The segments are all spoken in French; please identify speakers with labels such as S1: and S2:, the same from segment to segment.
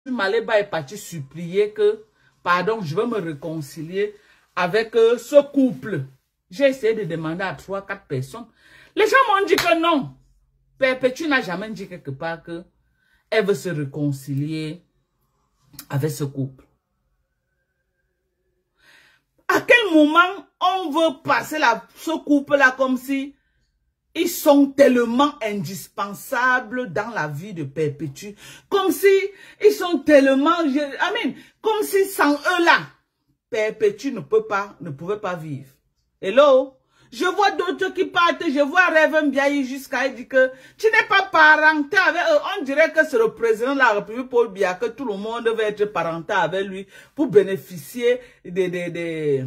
S1: Maleba est parti supplier que, pardon, je veux me réconcilier avec ce couple. J'ai essayé de demander à 3-4 personnes. Les gens m'ont dit que non. Perpétue n'a jamais dit quelque part que elle veut se réconcilier avec ce couple. À quel moment on veut passer ce couple-là comme si ils sont tellement indispensables dans la vie de Perpétue. Comme si ils sont tellement... comme si sans eux-là, Perpétue ne pouvait pas vivre. Hello? Je vois d'autres qui partent, je vois Reverend Biaye jusqu'à dire que tu n'es pas parenté avec eux. On dirait que c'est le président de la République Paul Biya, que tout le monde veut être parenté avec lui pour bénéficier des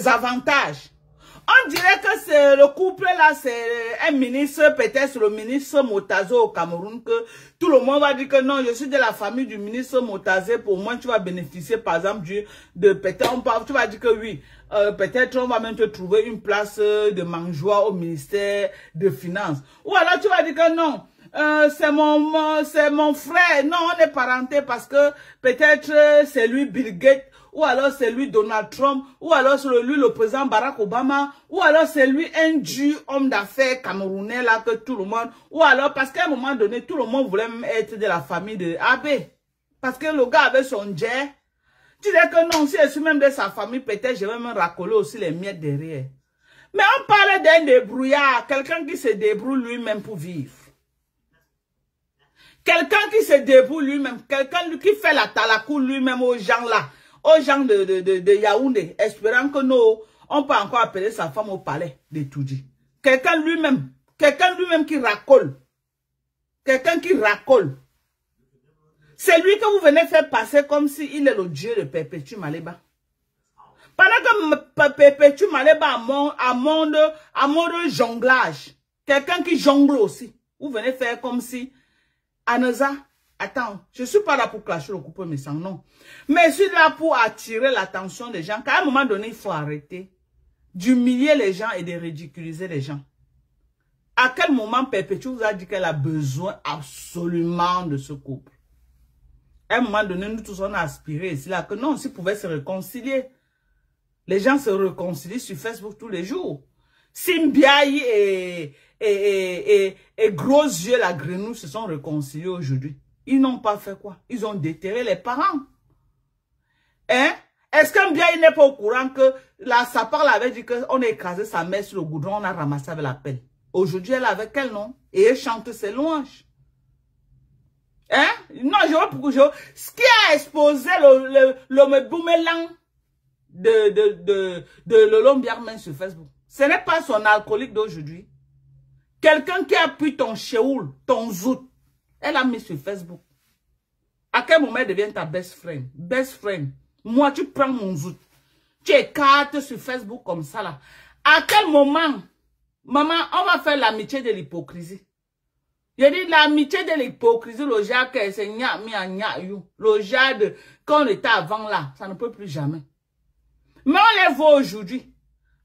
S1: avantages. On dirait que c'est le couple là, c'est un ministre, peut-être le ministre Motazo au Cameroun, que tout le monde va dire que non, je suis de la famille du ministre Motazé, pour moi tu vas bénéficier par exemple peut-être tu vas dire que oui, peut-être on va même te trouver une place de mangeoire au ministère des Finances. Ou alors tu vas dire que non, c'est mon frère, non on est parenté parce que peut-être c'est lui Bill Gates, ou alors c'est lui Donald Trump, ou alors c'est lui le président Barack Obama, ou alors c'est lui un dieu homme d'affaires camerounais là que tout le monde, ou alors parce qu'à un moment donné tout le monde voulait même être de la famille de Abbé, parce que le gars avait son jet. Tu dis que non, si je suis même de sa famille, peut-être je vais me racoler aussi les miettes derrière. Mais on parle d'un débrouillard, quelqu'un qui se débrouille lui-même pour vivre. Quelqu'un qui se débrouille lui-même, quelqu'un qui fait la talakou lui-même aux gens là. Aux gens de Yaoundé, espérant que nous, on peut encore appeler sa femme au palais de Toudji. Quelqu'un lui-même qui racole. Quelqu'un qui racole. C'est lui que vous venez faire passer comme s'il est le dieu de Perpétue Maleba. Pendant que Perpétue Maleba a mode jonglage. Quelqu'un qui jongle aussi. Vous venez faire comme si Aneza. Attends, je ne suis pas là pour clasher le couple mais sans non. Mais je suis là pour attirer l'attention des gens. Qu'à un moment donné, il faut arrêter d'humilier les gens et de ridiculiser les gens. À quel moment Perpétue vous a dit qu'elle a besoin absolument de ce couple? À un moment donné, nous tous on a aspiré ici là que non, s'ils pouvaient se réconcilier. Les gens se réconcilient sur Facebook tous les jours. Simbiaï et Gros Yeux la Grenouille se sont réconciliés aujourd'hui. Ils n'ont pas fait quoi? Ils ont déterré les parents. Hein? Est-ce qu'un bien il n'est pas au courant que la Sapar avait dit qu'on a écrasé sa mère sur le goudron, on a ramassé avec la pelle. Aujourd'hui, elle est avec elle, non? Et elle chante ses louanges. Hein? Non, je vois pourquoi ce qui a exposé le boomerang de Lolo Biarmen sur Facebook, ce n'est pas son alcoolique d'aujourd'hui. Quelqu'un qui a pris ton chéoul, ton zout, elle a mis sur Facebook. À quel moment elle devient ta best friend? Best friend. Moi, tu prends mon zout. Tu écartes sur Facebook comme ça là. À quel moment, maman, on va faire l'amitié de l'hypocrisie? Je dis l'amitié de l'hypocrisie, le genre que c'est le genre de quand on était avant là, ça ne peut plus jamais. Mais on les voit aujourd'hui.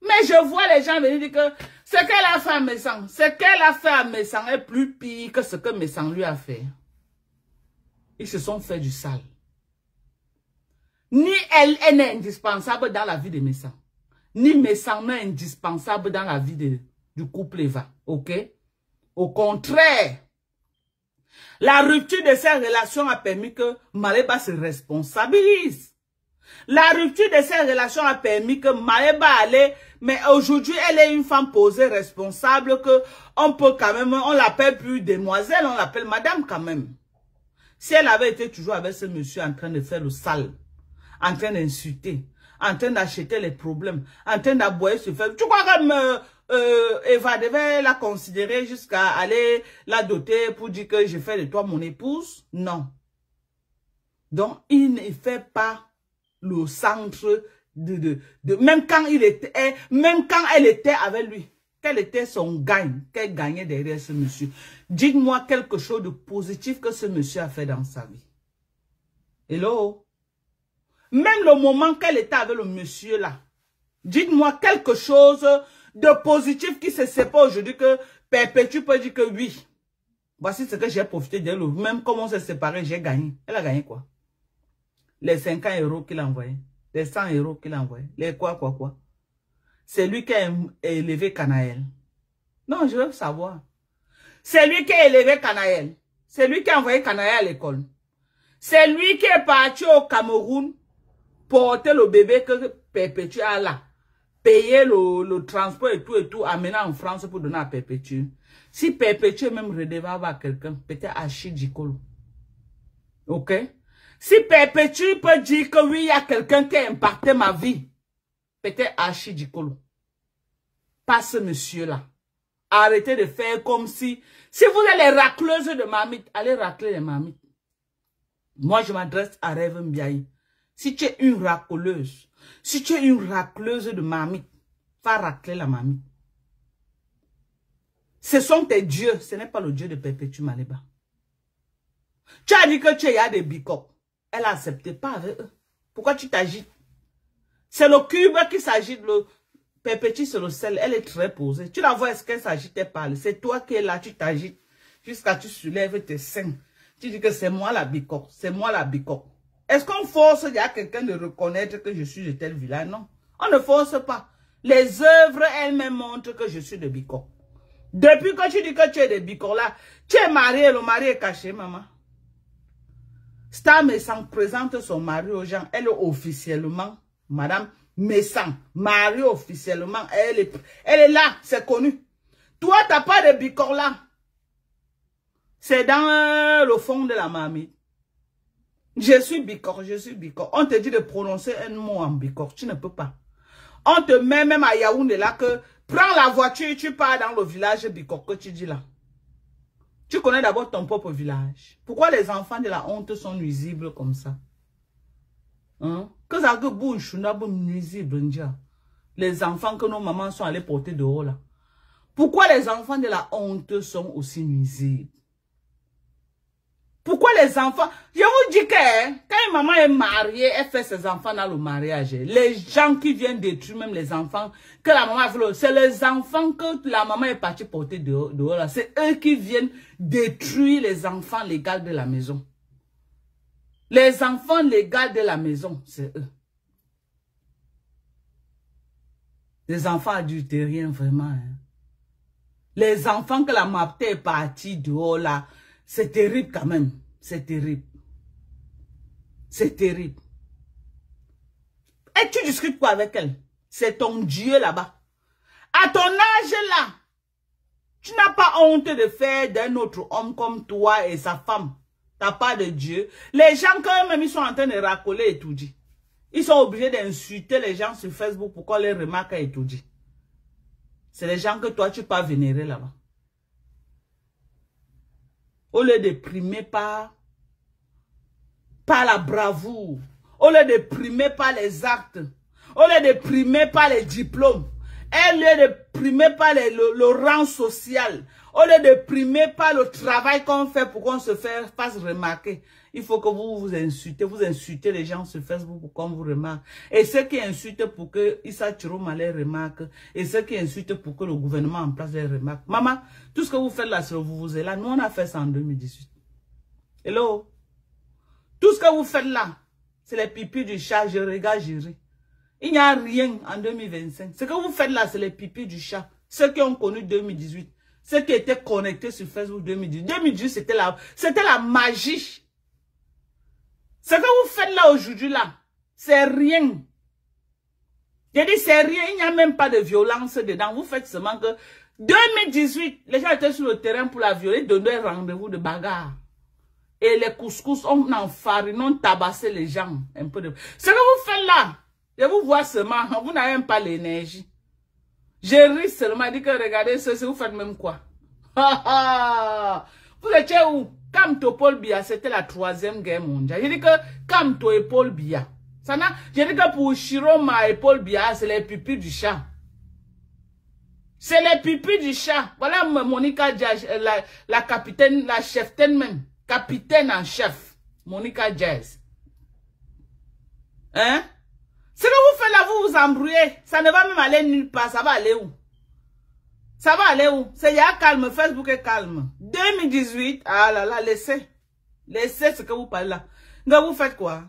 S1: Mais je vois les gens venir dire que ce qu'elle a fait à Messang, ce qu'elle a fait à Messang est plus pire que ce que Messang lui a fait. Ils se sont fait du sale. Ni elle n'est indispensable dans la vie de Messang. Ni Messang n'est indispensable dans la vie du couple Eva. Ok? Au contraire, la rupture de ces relations a permis que Maleba se responsabilise. La rupture de ces relations a permis que Maleba allait, mais aujourd'hui elle est une femme posée, responsable, que on peut quand même, on l'appelle plus demoiselle, on l'appelle madame quand même. Si elle avait été toujours avec ce monsieur en train de faire le sale, en train d'insulter, en train d'acheter les problèmes, en train d'aboyer se faire, tu crois que Eva devait la considérer jusqu'à aller la doter pour dire que je fais de toi mon épouse? Non. Donc, il ne fait pas le centre même quand elle était avec lui, quel était son gain, qu'elle gagnait derrière ce monsieur. Dites-moi quelque chose de positif que ce monsieur a fait dans sa vie. Hello? Même le moment qu'elle était avec le monsieur là, dites-moi quelque chose de positif qui se sépare aujourd'hui que Perpétue peut dire que oui. Voici ce que j'ai profité d'elle. Même comme on s'est séparés, j'ai gagné. Elle a gagné quoi? Les 50 € qu'il a envoyés. Les 100 € qu'il a envoyés. Les quoi. C'est lui qui a élevé Canaël. Non, je veux savoir. C'est lui qui a élevé Canaël. C'est lui qui a envoyé Canaël à l'école. C'est lui qui est parti au Cameroun porter le bébé que Perpétue a là. Payer le transport et tout, amener en France pour donner à Perpétue. Si Perpétue est même redevable à quelqu'un, peut-être à Chidjikolo. Ok? Si Perpétue peut dire que oui, il y a quelqu'un qui a impacté ma vie, peut-être à Chidjikolo. Pas ce monsieur-là. Arrêtez de faire comme si vous êtes les racleuses de marmite, allez racler les marmites. Moi, je m'adresse à Rêve Mbiaye. Si tu es une racleuse, si tu es une racleuse de marmite, va racler la marmite. Ce sont tes dieux, ce n'est pas le dieu de Perpétue Maleba. Tu as dit que tu es des bicoques. Elle a accepté, pas avec eux. Pourquoi tu t'agites? C'est le cube qui s'agite, le Perpétue c'est le sel, elle est très posée. Tu la vois, est-ce qu'elle s'agitait pas? C'est toi qui es là, tu t'agites jusqu'à tu soulèves tes seins. Tu dis que c'est moi la bicoque, c'est moi la bicoque. Est-ce qu'on force quelqu'un de reconnaître que je suis de tel village? Non, on ne force pas. Les œuvres elles-mêmes montrent que je suis de bicoque. Depuis que tu dis que tu es de bicoque là, tu es marié, le mari est caché, maman. Star Messang présente son mari aux gens, elle est officiellement, madame Messang, mariée officiellement, elle est là, c'est connu. Toi, tu n'as pas de bicoque là. C'est dans le fond de la marmite. Je suis bicoque, je suis bicoque. On te dit de prononcer un mot en bicoque, tu ne peux pas. On te met même à Yaoundé là que prends la voiture, tu pars dans le village bicoque que tu dis là. Tu connais d'abord ton propre village. Pourquoi les enfants de la honte sont nuisibles comme ça? Hein? Que ça que bouche, n'a pas nuisible, les enfants que nos mamans sont allées porter dehors là. Pourquoi les enfants de la honte sont aussi nuisibles? Pourquoi les enfants... Je vous dis que quand une maman est mariée, elle fait ses enfants dans le mariage. Les gens qui viennent détruire même les enfants que la maman a fait, c'est les enfants que la maman est partie porter dehors là. C'est eux qui viennent détruire les enfants légaux de la maison. Les enfants légaux de la maison, c'est eux. Les enfants adultériens, vraiment. Hein. Les enfants que la mapte est partie dehors là, c'est terrible quand même. C'est terrible. C'est terrible. Et tu discutes quoi avec elle? C'est ton Dieu là-bas. À ton âge là, tu n'as pas honte de faire d'un autre homme comme toi et sa femme. Tu n'as pas de Dieu. Les gens quand même, ils sont en train de racoler et tout dit. Ils sont obligés d'insulter les gens sur Facebook pour qu'on les remarque et tout dit. C'est les gens que toi, tu peux vénérer là-bas. Au lieu de primer par la bravoure, au lieu de primer par les actes, au lieu de primer par les diplômes, au lieu de primer par le rang social, au lieu de primer par le travail qu'on fait pour qu'on se fasse remarquer, il faut que vous insultez les gens sur Facebook pour qu'on vous remarque. Et ceux qui insultent pour que Issa Chiroma les remarque, et ceux qui insultent pour que le gouvernement en place les remarque. Maman, tout ce que vous faites là sur vous là, nous on a fait ça en 2018. Hello? Tout ce que vous faites là, c'est les pipis du chat, je regarde, je ris. Il n'y a rien en 2025. Ce que vous faites là, c'est les pipis du chat. Ceux qui ont connu 2018. Ceux qui étaient connectés sur Facebook 2018. 2018, c'était la magie. Ce que vous faites là aujourd'hui là, c'est rien. J'ai dit c'est rien, il n'y a même pas de violence dedans. Vous faites seulement que 2018, les gens étaient sur le terrain pour la violer, donnaient rendez-vous de bagarre. Et les couscous, on enfarine, on tabassait les gens. Un peu de... Ce que vous faites là, je vous vois seulement, vous n'avez même pas l'énergie. Je ris seulement, je dis que regardez ceci, vous faites même quoi? Vous étiez où? Kamto Paul Biya, c'était la 3e guerre mondiale. Je dis que Kamto et Paul Biya. Je dis que pour Chiroma et Paul Biya, c'est les pipis du chat. C'est les pipis du chat. Voilà Monica Jazz, la capitaine, la cheftaine même. Capitaine en chef. Monica Jazz. Hein? Ce que vous faites là, vous vous embrouillez. Ça ne va même aller nulle part. Ça va aller où? Ça va aller où? C'est ya calme, Facebook est calme. 2018, ah là là, laissez. Laissez ce que vous parlez là. Mais vous faites quoi?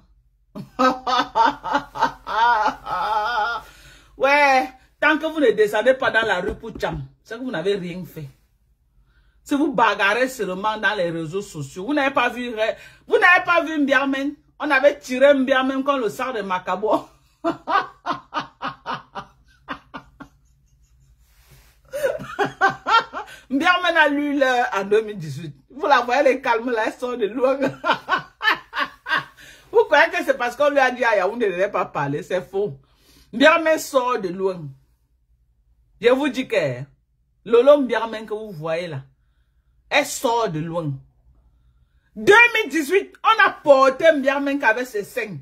S1: Ouais, tant que vous ne descendez pas dans la rue pour tcham, c'est que vous n'avez rien fait. Si vous bagarrez seulement dans les réseaux sociaux, vous n'avez pas vu Mbiarmen. On avait tiré Mbiarmen comme le sang de Macabo. Mbiarmen a lu l'heure en 2018. Vous la voyez, les calmes là, elles sont de loin. Vous croyez que c'est parce qu'on lui a dit à Yaoundé de ne pas parler, c'est faux. Mbiarmen sort de loin. Je vous dis que Lolo Mbiarmen que vous voyez là, elle sort de loin. 2018, on a porté Mbiarmen avec ses seins.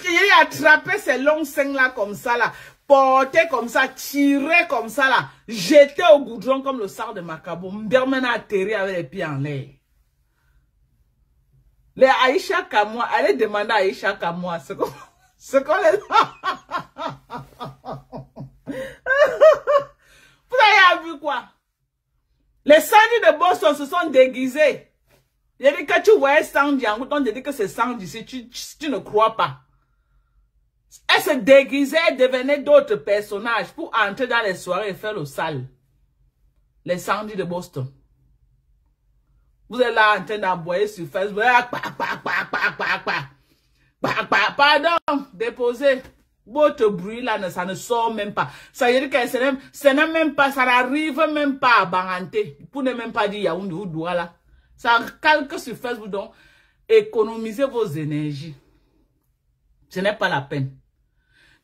S1: Il a attrapé ces longs seins là comme ça là. Porté comme ça, tiré comme ça là. Jeté au goudron comme le sang de Macabo. Mbiarmen a atterri avec les pieds en l'air. Les Aïcha Kamoa, allez demander à Aïcha Kamoa ce qu'on les... Vous avez vu quoi? Les Sandy de Boston se sont déguisés. J'ai dit que tu voyais Sandy en route, on te dit que c'est Sandy si tu ne crois pas. Elle se déguisait, elle devenait d'autres personnages pour entrer dans les soirées et faire le sale. Les Sandy de Boston. Vous êtes là en train d'envoyer sur Facebook. Pardon, déposez. Votre bruit là, ça ne sort même pas. Ça veut dire que ce n'est même pas, ça n'arrive même pas à Banganté. Pour ne même pas dire Yaoundé ou Douala. Ça calque sur Facebook, donc économisez vos énergies. Ce n'est pas la peine.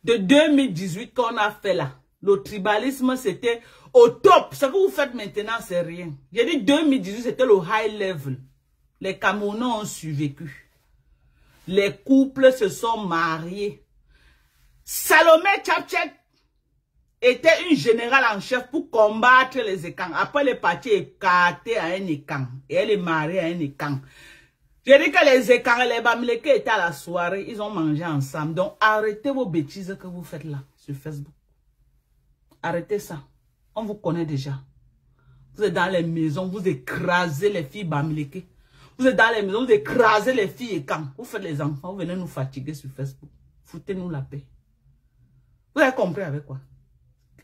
S1: De 2018 qu'on a fait là, le tribalisme c'était au top. Ce que vous faites maintenant, c'est rien. J'ai dit 2018, c'était le high level. Les Camerounais ont survécu. Les couples se sont mariés. Salomé Tchapchek était une générale en chef pour combattre les écans. Après, elle est partie écartée à un écan. Et elle est mariée à un écan. J'ai dit que les écans et les Bamileke étaient à la soirée. Ils ont mangé ensemble. Donc, arrêtez vos bêtises que vous faites là, sur Facebook. Arrêtez ça. On vous connaît déjà. Vous êtes dans les maisons, vous écrasez les filles Bamileke. Vous êtes dans les maisons, vous écrasez les filles écans. Vous faites les enfants, vous venez nous fatiguer sur Facebook. Foutez-nous la paix. Vous avez compris avec quoi?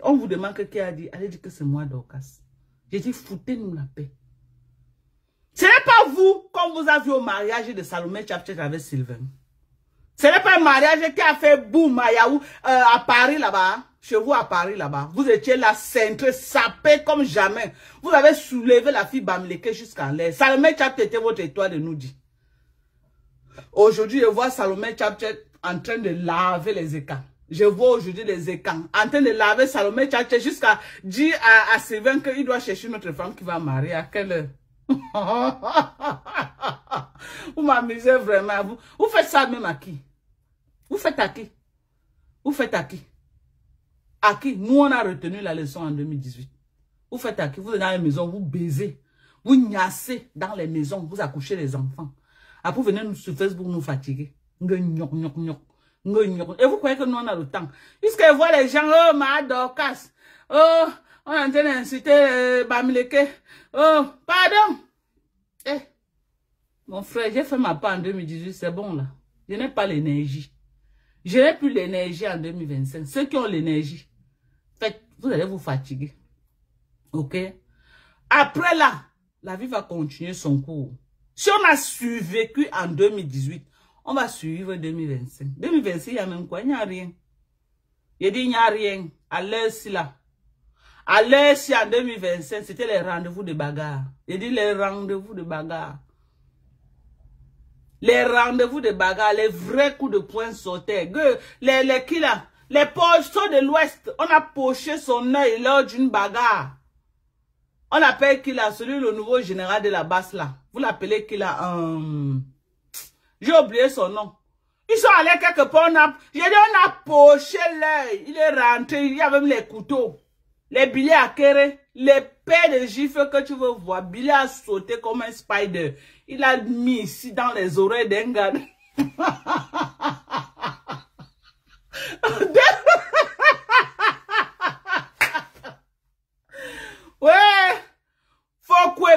S1: On vous demande qui a dit, allez dire que c'est moi Dorcas. J'ai dit, foutez-nous la paix. Ce n'est pas vous, comme vous avez vu au mariage de Salomé Tchapchek avec Sylvain. Ce n'est pas un mariage qui a fait boum à Paris là-bas. Chez vous à Paris là-bas. Vous étiez là, centré, sapé comme jamais. Vous avez soulevé la fille Bamileke jusqu'en l'air. Salomé Tchapchek était votre étoile de nous dit. Aujourd'hui, je vois Salomé Tchapchek en train de laver les écans. Je vois aujourd'hui les écans en train de laver Salomé Tchapchek jusqu'à dire à Sylvain qu'il doit chercher notre femme qui va marier. À quelle heure? Vous m'amusez vraiment. Vous faites ça même à qui? Vous faites à qui? Vous faites à qui? À qui? Nous, on a retenu la leçon en 2018. Vous faites à qui? Vous êtes dans les maisons, vous baisez. Vous gnassez dans les maisons, vous accouchez les enfants. Après, vous venez sur Facebook nous fatiguer. Et vous croyez que nous, on a le temps? Puisque vous voyez les gens, oh, ma Dorcas, oh, on est en train d'insulter Bamileke. Oh, pardon. Eh, mon frère, j'ai fait ma part en 2018, c'est bon là. Je n'ai pas l'énergie. Je n'ai plus l'énergie en 2025. Ceux qui ont l'énergie, faites, vous allez vous fatiguer. Ok? Après là, la vie va continuer son cours. Si on a survécu en 2018, on va suivre 2025. 2026, il y a même quoi? Il n'y a rien. Il dit il n'y a rien. À l'heure si là. À l'heure si en 2025, c'était les rendez-vous de bagarre. Il dit les rendez-vous de bagarre. Les rendez-vous de bagarre, les vrais coups de poing sautaient. Les qui là? Les pochons de l'Ouest. On a poché son œil lors d'une bagarre. On appelle qui là? Celui le nouveau général de la basse là. Vous l'appelez qui là? J'ai oublié son nom. Ils sont allés quelque part. On a poché l'œil. Il est rentré. Il y a même les couteaux. Les billets à Kéré. Les paires de gifles que tu veux voir. Billet a sauté comme un spider. Il a mis ici dans les oreilles d'un gars.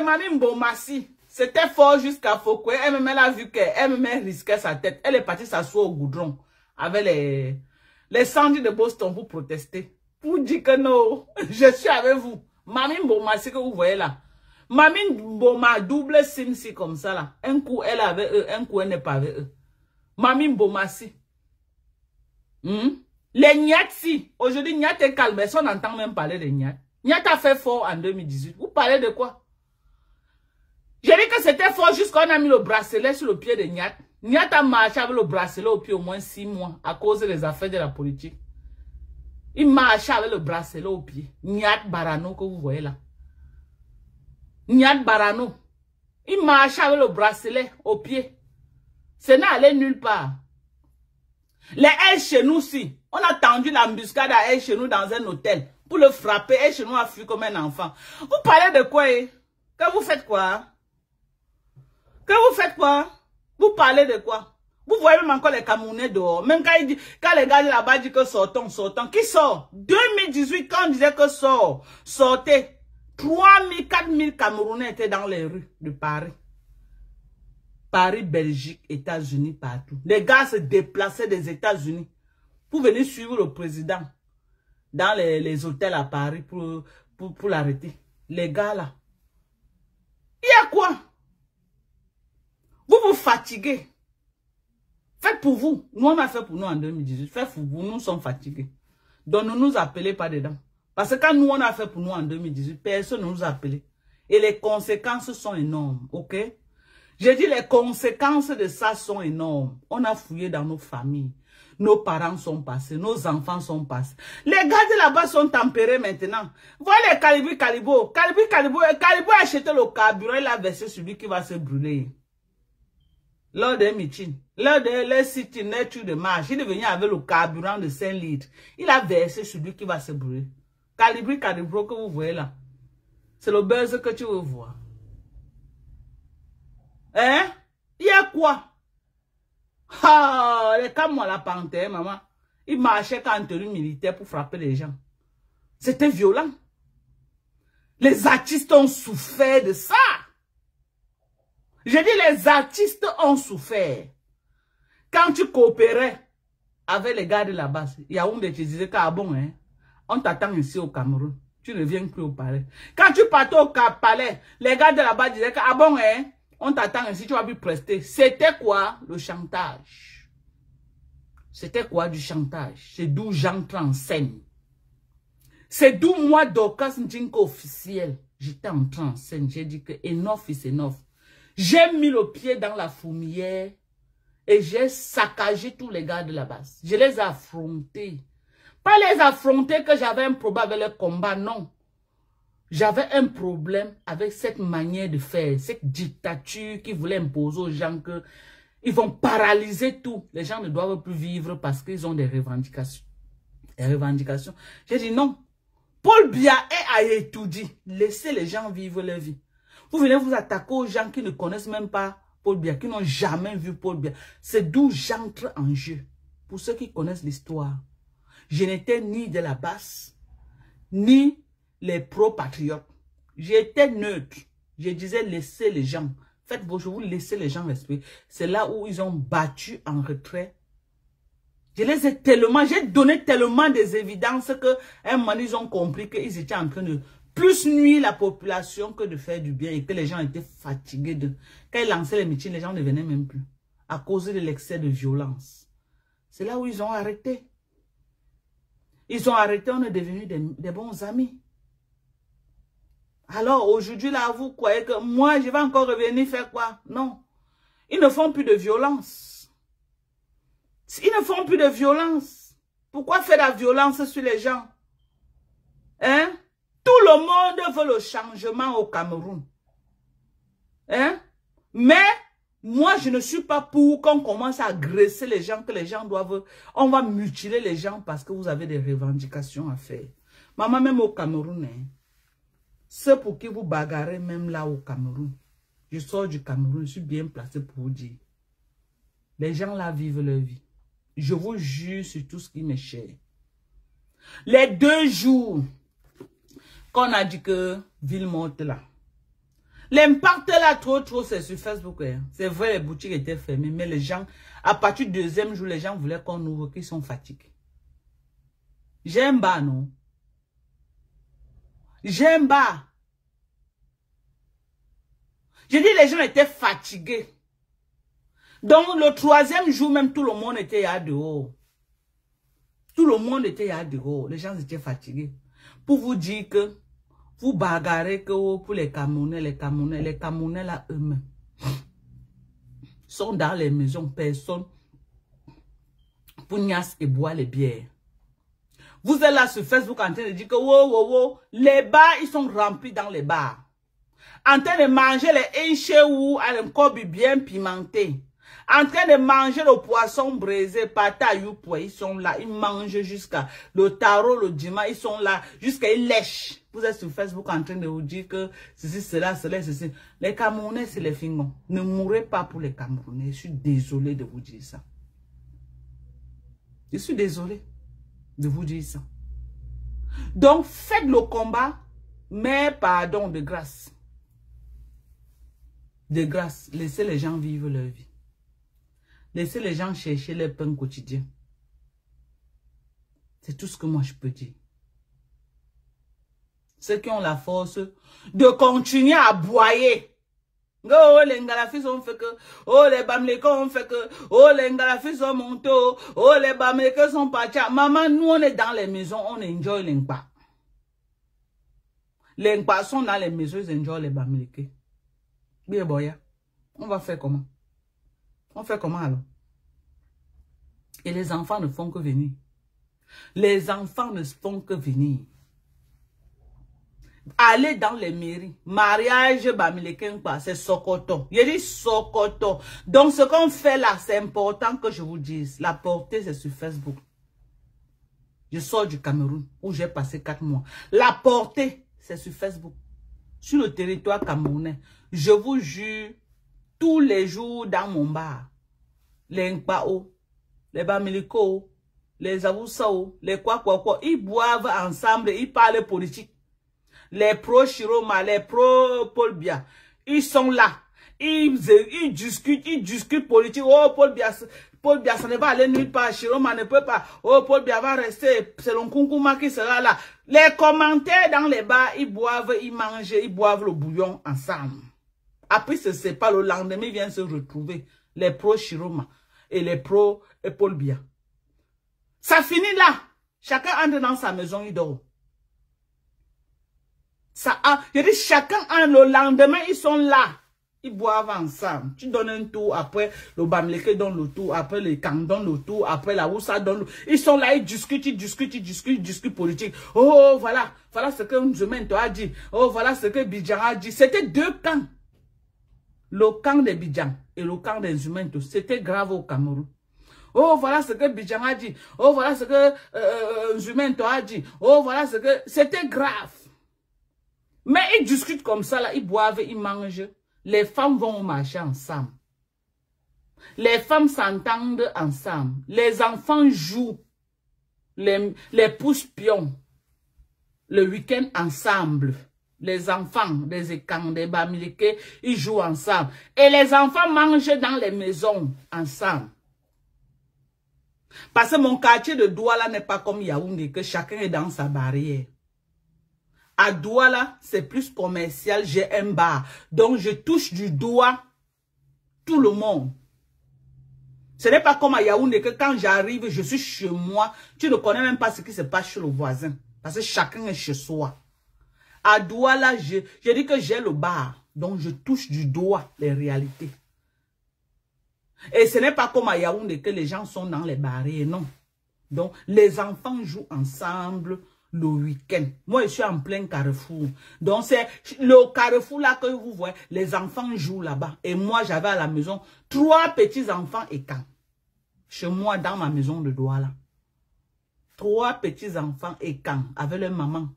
S1: Mamie Mbomassi, c'était fort jusqu'à Fokwe. Elle a vu qu'elle risquait sa tête. Elle est partie s'asseoir au goudron avec les sandis de Boston pour protester. Pour dire que non, je suis avec vous. Mamie Mbomassi que vous voyez là. Mamie Mboma double simsi comme ça là. Un coup elle est avec eux, un coup elle n'est pas avec eux. Mamie Mbomassi. Les Nyatsi. Aujourd'hui, Nyat est calme. On n'entend même parler de Nyat. Nyat a fait fort en 2018. Vous parlez de quoi? J'ai dit que c'était fort jusqu'on a mis le bracelet sur le pied de Nyat. Nyat a marché avec le bracelet au pied au moins 6 mois à cause des affaires de la politique. Il marchait avec le bracelet au pied. Nyat Barano que vous voyez là. Nyat Barano. Il marchait avec le bracelet au pied. Ce n'est allé nulle part. Les ailes chez nous aussi. On a tendu l'embuscade à elle chez nous dans un hôtel. Pour le frapper, elle chez nous a fui comme un enfant. Vous parlez de quoi? Que vous faites quoi? Que vous faites quoi? Vous parlez de quoi? Vous voyez même encore les Camerounais dehors. Même quand les gars là-bas disent que sortons. Qui sort? 2018, quand on disait que sortez. 3000, 4000 Camerounais étaient dans les rues de Paris. Paris, Belgique, États-Unis, partout. Les gars se déplaçaient des États-Unis pour venir suivre le président dans les hôtels à Paris pour l'arrêter. Les gars là. Il y a quoi? Vous vous fatiguez. Faites pour vous. Nous, on a fait pour nous en 2018. Faites pour vous. Nous sommes fatigués. Donc, ne nous appelez pas dedans. Parce que quand nous, on a fait pour nous en 2018, personne ne nous a appelés. Et les conséquences sont énormes. OK? J'ai dit les conséquences de ça sont énormes. On a fouillé dans nos familles. Nos parents sont passés. Nos enfants sont passés. Les gars de là-bas sont tempérés maintenant. Voilà les Calibo. Calibo a acheté le carburant. Il a versé celui qui va se brûler. Lors des meetings. Lors des sit-in de marche. Il est venu avec le carburant de 5 litres. Il a versé celui qui va se brûler. Calibro que vous voyez là. C'est le buzz que tu veux voir. Hein? Il y a quoi? Ah, les cas, moi, la panthère, maman. Il marchait en tenue militaire pour frapper les gens. C'était violent. Les artistes ont souffert de ça. Je dis, les artistes ont souffert. Quand tu coopérais avec les gars de la base, il y a un de te disait que, ah bon, hein, on t'attend ici au Cameroun. Tu ne viens plus au palais. Quand tu partais au palais, les gars de la base disaient que, ah bon, hein, on t'attend ici, tu vas plus prester. C'était quoi le chantage? C'était quoi du chantage? C'est d'où j'entre en scène. C'est d'où moi, Dorcas Ndinko officiel, j'étais entré en scène. J'ai dit que enough is enough. J'ai mis le pied dans la fourmilière et j'ai saccagé tous les gars de la base. Je les ai affrontés. Pas les affronter que j'avais un problème avec le combat, non. J'avais un problème avec cette manière de faire, cette dictature qui voulait imposer aux gens que ils vont paralyser tout. Les gens ne doivent plus vivre parce qu'ils ont des revendications. J'ai dit non. Paul Biya a étudié. Laissez les gens vivre leur vie. Vous venez vous attaquer aux gens qui ne connaissent même pas Paul Biya, qui n'ont jamais vu Paul Biya. C'est d'où j'entre en jeu. Pour ceux qui connaissent l'histoire, je n'étais ni de la basse, ni les pro-patriotes. J'étais neutre. Je disais laissez les gens. Faites vos choses, vous laissez les gens respirer. C'est là où ils ont battu en retrait. Je les ai tellement, j'ai donné tellement des évidences que un moment ils ont compris qu'ils étaient en train de plus nuire la population que de faire du bien et que les gens étaient fatigués de. Quand ils lançaient les meetings, les gens ne venaient même plus à cause de l'excès de violence. C'est là où ils ont arrêté. Ils ont arrêté, on est devenus des bons amis. Alors aujourd'hui là, vous croyez que moi je vais encore revenir faire quoi? Non. Ils ne font plus de violence. Ils ne font plus de violence. Pourquoi faire la violence sur les gens? Hein? Tout le monde veut le changement au Cameroun. Hein? Mais moi, je ne suis pas pour qu'on commence à agresser les gens, que les gens doivent... On va mutiler les gens parce que vous avez des revendications à faire. Maman, même au Cameroun, hein, ceux pour qui vous bagarrez même là au Cameroun, je sors du Cameroun, je suis bien placé pour vous dire. Les gens là vivent leur vie. Je vous jure sur tout ce qui m'est cher. Les 2 jours qu'on a dit que ville morte là, L'impact là, trop, c'est sur Facebook. Hein. C'est vrai, les boutiques étaient fermées, mais les gens, à partir du deuxième jour, les gens voulaient qu'on ouvre, qu'ils sont fatigués. J'aime pas, non? J'aime pas. Je dis, les gens étaient fatigués. Donc, le troisième jour, même, tout le monde était là dehors. Tout le monde était là dehors. Les gens étaient fatigués. Pour vous dire que, vous bagarrez que pour les Camerounais là, eux-mêmes, sont dans les maisons, personne, pour nias et boire les bières. Vous êtes là sur Facebook en train de dire que, les bars, ils sont remplis dans les bars. En train de manger les encheu à un corps bien pimenté. En train de manger le poisson braisé, pata youpoua, ils sont là, ils mangent jusqu'à le tarot, le dimanche, ils sont là, jusqu'à ils lèchent. Vous êtes sur Facebook en train de vous dire que ceci, cela, ceci. Les Camerounais, c'est les fingons. Ne mourrez pas pour les Camerounais. Je suis désolé de vous dire ça. Je suis désolé de vous dire ça. Donc, faites le combat, mais pardon, de grâce. De grâce, laissez les gens vivre leur vie. Laissez les gens chercher leur pain quotidien. C'est tout ce que moi je peux dire. Ceux qui ont la force de continuer à aboyer. Oh, les Ngalafis ont fait que. Oh, les Bamlékos ont fait que. Oh, les Ngalafis ont monté. Oh, les Bamlékos sont partis. Maman, nous on est dans les maisons, on enjoy les Ngba. Les Ngba sont dans les maisons, ils enjoy les Bamlékos. Bien, boya. On va faire comment? On fait comment alors? Et les enfants ne font que venir. Les enfants ne font que venir. Allez dans les mairies. Mariage, c'est Sokoto. Il dit Sokoto. Donc ce qu'on fait là, c'est important que je vous dise. La portée, c'est sur Facebook. Je sors du Cameroun, où j'ai passé 4 mois. La portée, c'est sur Facebook. Sur le territoire camerounais. Je vous jure, tous les jours dans mon bar, les Nkpao, les Bamiliko, les Avoussao, les quoi, ils boivent ensemble, ils parlent politique. Les pro-Chiroma, les pro-Paul Biya, ils sont là. Ils discutent politique. Oh, Paul Biya, ça ne va aller nulle part. Chiroma ne peut pas. Oh, Paul Biya va rester. C'est l'Onkunkouma qui sera là. Les commentaires dans les bars, ils boivent, ils mangent, ils boivent le bouillon ensemble. Après, ce n'est pas le lendemain, ils viennent se retrouver. Les pro-Chiroma et les pro-Paul Biya. Ça finit là. Chacun entre dans sa maison, il dort. Je dis chacun, le lendemain, ils sont là. Ils boivent ensemble. Tu donnes un tour, après le Bamléké donne le tour, après le Kang donne le tour, après la Oussa donne le tour. Ils sont là, ils discutent politique. Oh, voilà ce que Nzumento a dit. Oh, voilà ce que Bidjan a dit. C'était 2 camps. Le camp de Bidjan et le camp de Nzumento. C'était grave au Cameroun. Oh, voilà ce que Bidjan a dit. Oh, voilà ce que Nzumento a dit. Oh, voilà ce que... C'était grave. Mais ils discutent comme ça, là, ils boivent, ils mangent. Les femmes vont au marché ensemble. Les femmes s'entendent ensemble. Les enfants jouent. Les pouces-pions. Le week-end ensemble. Les enfants, des Ekang, des Bamileke, ils jouent ensemble. Et les enfants mangent dans les maisons ensemble. Parce que mon quartier de Douala n'est pas comme Yaoundé, que chacun est dans sa barrière. À Douala, c'est plus commercial, j'ai un bar. Donc, je touche du doigt tout le monde. Ce n'est pas comme à Yaoundé que quand j'arrive, je suis chez moi. Tu ne connais même pas ce qui se passe chez le voisin. Parce que chacun est chez soi. À Douala, je dis que j'ai le bar. Donc, je touche du doigt les réalités. Et ce n'est pas comme à Yaoundé que les gens sont dans les barrières, non. Donc, les enfants jouent ensemble le week-end. Moi, je suis en plein carrefour. Donc, c'est le carrefour là que vous voyez. Les enfants jouent là-bas. Et moi, j'avais à la maison 3 petits-enfants et quand. Chez moi, dans ma maison de Douala. 3 petits-enfants et quand. Avec leur maman.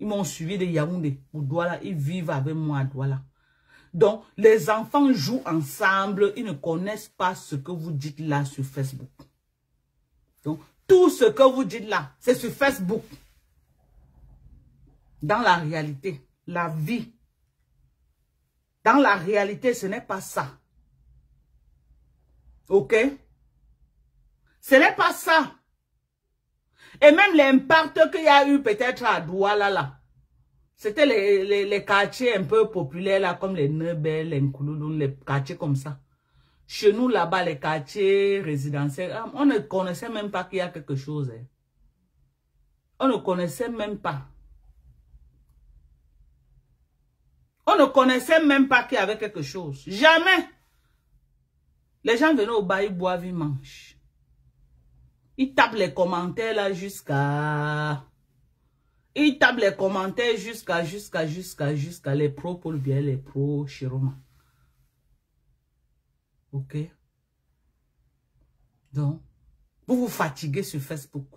S1: Ils m'ont suivi de Yaoundé au Douala. Ils vivent avec moi à Douala. Donc, les enfants jouent ensemble. Ils ne connaissent pas ce que vous dites là sur Facebook. Donc, tout ce que vous dites là, c'est sur Facebook. Dans la réalité, la vie, Dans la réalité, ce n'est pas ça. Ok? Ce n'est pas ça. Et même l'impact qu'il y a eu peut-être à Douala là. C'était les quartiers un peu populaires là, comme les Nebel, les Nkouloulou, les quartiers comme ça. Chez nous là-bas, les quartiers résidentiels, on ne connaissait même pas qu'il y a quelque chose. Hein. On ne connaissait même pas. On ne connaissait même pas qu'il y avait quelque chose. Jamais. Les gens venaient au bar, ils boivent, ils mangent. Ils tapent les commentaires là jusqu'à... Ils tapent les commentaires jusqu'à les pros Paul Biya, les pros Chiroma. Ok? Donc, vous vous fatiguez sur Facebook.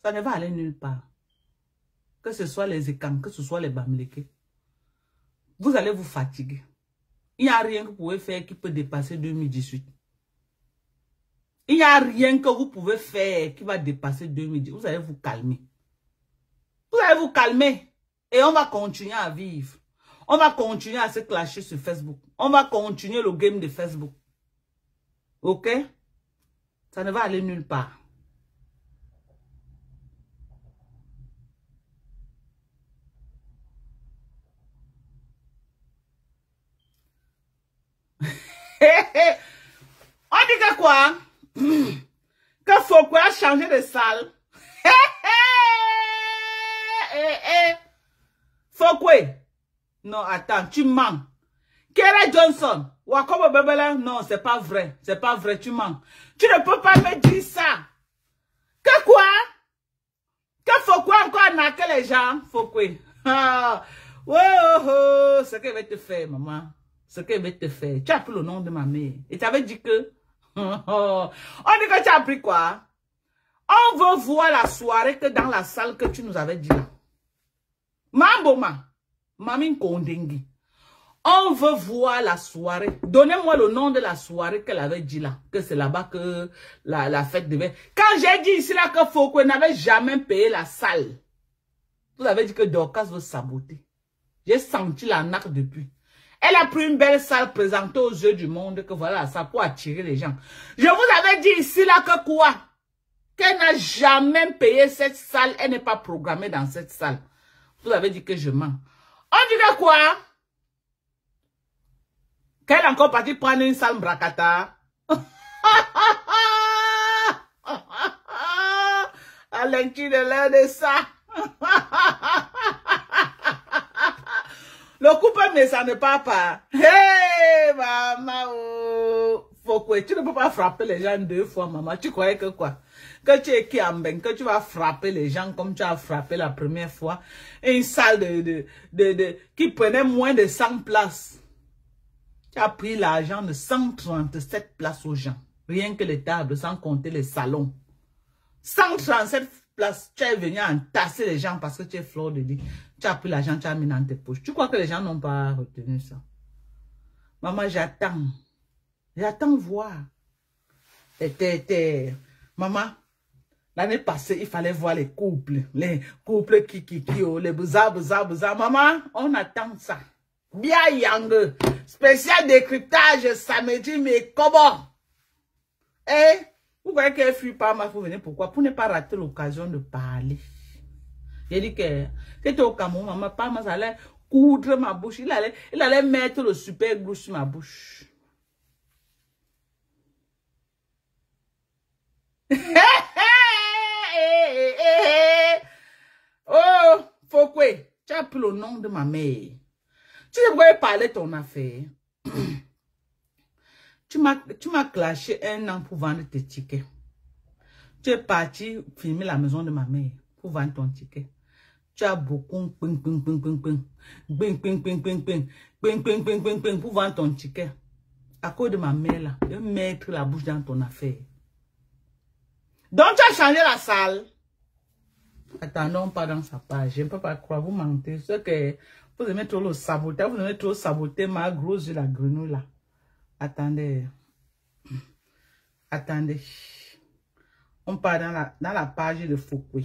S1: Ça ne va aller nulle part. Que ce soit les Ekans, que ce soit les Bamileke. Vous allez vous fatiguer. Il n'y a rien que vous pouvez faire qui peut dépasser 2018. Il n'y a rien que vous pouvez faire qui va dépasser 2018. Vous allez vous calmer. Vous allez vous calmer. Et on va continuer à vivre. On va continuer à se clasher sur Facebook. On va continuer le game de Facebook. Ok? Ça ne va aller nulle part. On dit que quoi? Que Fokwe a changé de salle. Fokwe. Non, attends, tu mens. Kere Johnson. Wakobo Bebele. Non, c'est pas vrai. C'est pas vrai, tu mens. Tu ne peux pas me dire ça. Que quoi? Que Fokwe encore naqué les gens? Fokwe. Ah. Oh, oh, ce qu'elle va te faire, maman. Ce qu'elle va te faire. Tu as pris le nom de ma mère. Et tu avais dit que... On dit que tu as pris quoi? On veut voir la soirée que dans la salle que tu nous avais dit là. Mamboma. Mamin Kondengi. On veut voir la soirée. Donnez-moi le nom de la soirée qu'elle avait dit là. Que c'est là-bas que la fête devait... Quand j'ai dit ici là que Fokwe n'avait jamais payé la salle. Vous avez dit que Dorcas veut saboter. J'ai senti la naque depuis. Elle a pris une belle salle présentée aux yeux du monde que voilà ça pour attirer les gens. Je vous avais dit ici là que quoi? Qu'elle n'a jamais payé cette salle. Elle n'est pas programmée dans cette salle. Vous avez dit que je mens. On dit que quoi? Qu'elle est encore partie prendre une salle Brakata. À l'inclus de l'air de ça. Le couple ne s'en parle pas. Hey, maman, oh. Fokwe, tu ne peux pas frapper les gens 2 fois, maman. Tu croyais que quoi? Que tu es Kiamben, que tu vas frapper les gens comme tu as frappé la première fois. Une salle qui prenait moins de 100 places. Tu as pris l'argent de 137 places aux gens. Rien que les tables, sans compter les salons. 137 places, tu es venu entasser les gens parce que tu es fleur de lit. Tu as pris l'argent, tu as mis dans tes poches. Tu crois que les gens n'ont pas retenu ça? Maman, j'attends. J'attends voir. Maman, l'année passée, il fallait voir les couples. Les couples qui, les bouza. Maman, on attend ça. Bien yang. Spécial décryptage samedi, mais comment? Eh? Vous voyez qu'elle fuit pas, ma faut venir. Pourquoi? Pour ne pas rater l'occasion de parler. J'ai dit que c'était au Cameroun, maman, pas ça allait coudre ma bouche. Il allait mettre le super glue sur ma bouche. Oh, Fokwe, tu as pris le nom de ma mère. Tu devrais parler ton affaire. Tu m'as clashé 1 an pour vendre tes tickets. Tu es parti filmer la maison de ma mère pour vendre ton ticket. Tu as beaucoup pour vendre ton ticket. À cause de ma mère là, je vais mettre la bouche dans ton affaire. Donc tu as changé la salle. Attendons pas dans sa page. Je ne peux pas croire, vous mentez. C'est que vous aimez trop le saboter. Vous aimez trop saboter ma grosse de la grenouille là. Attendez. Attendez. On part dans la page de Fokwe.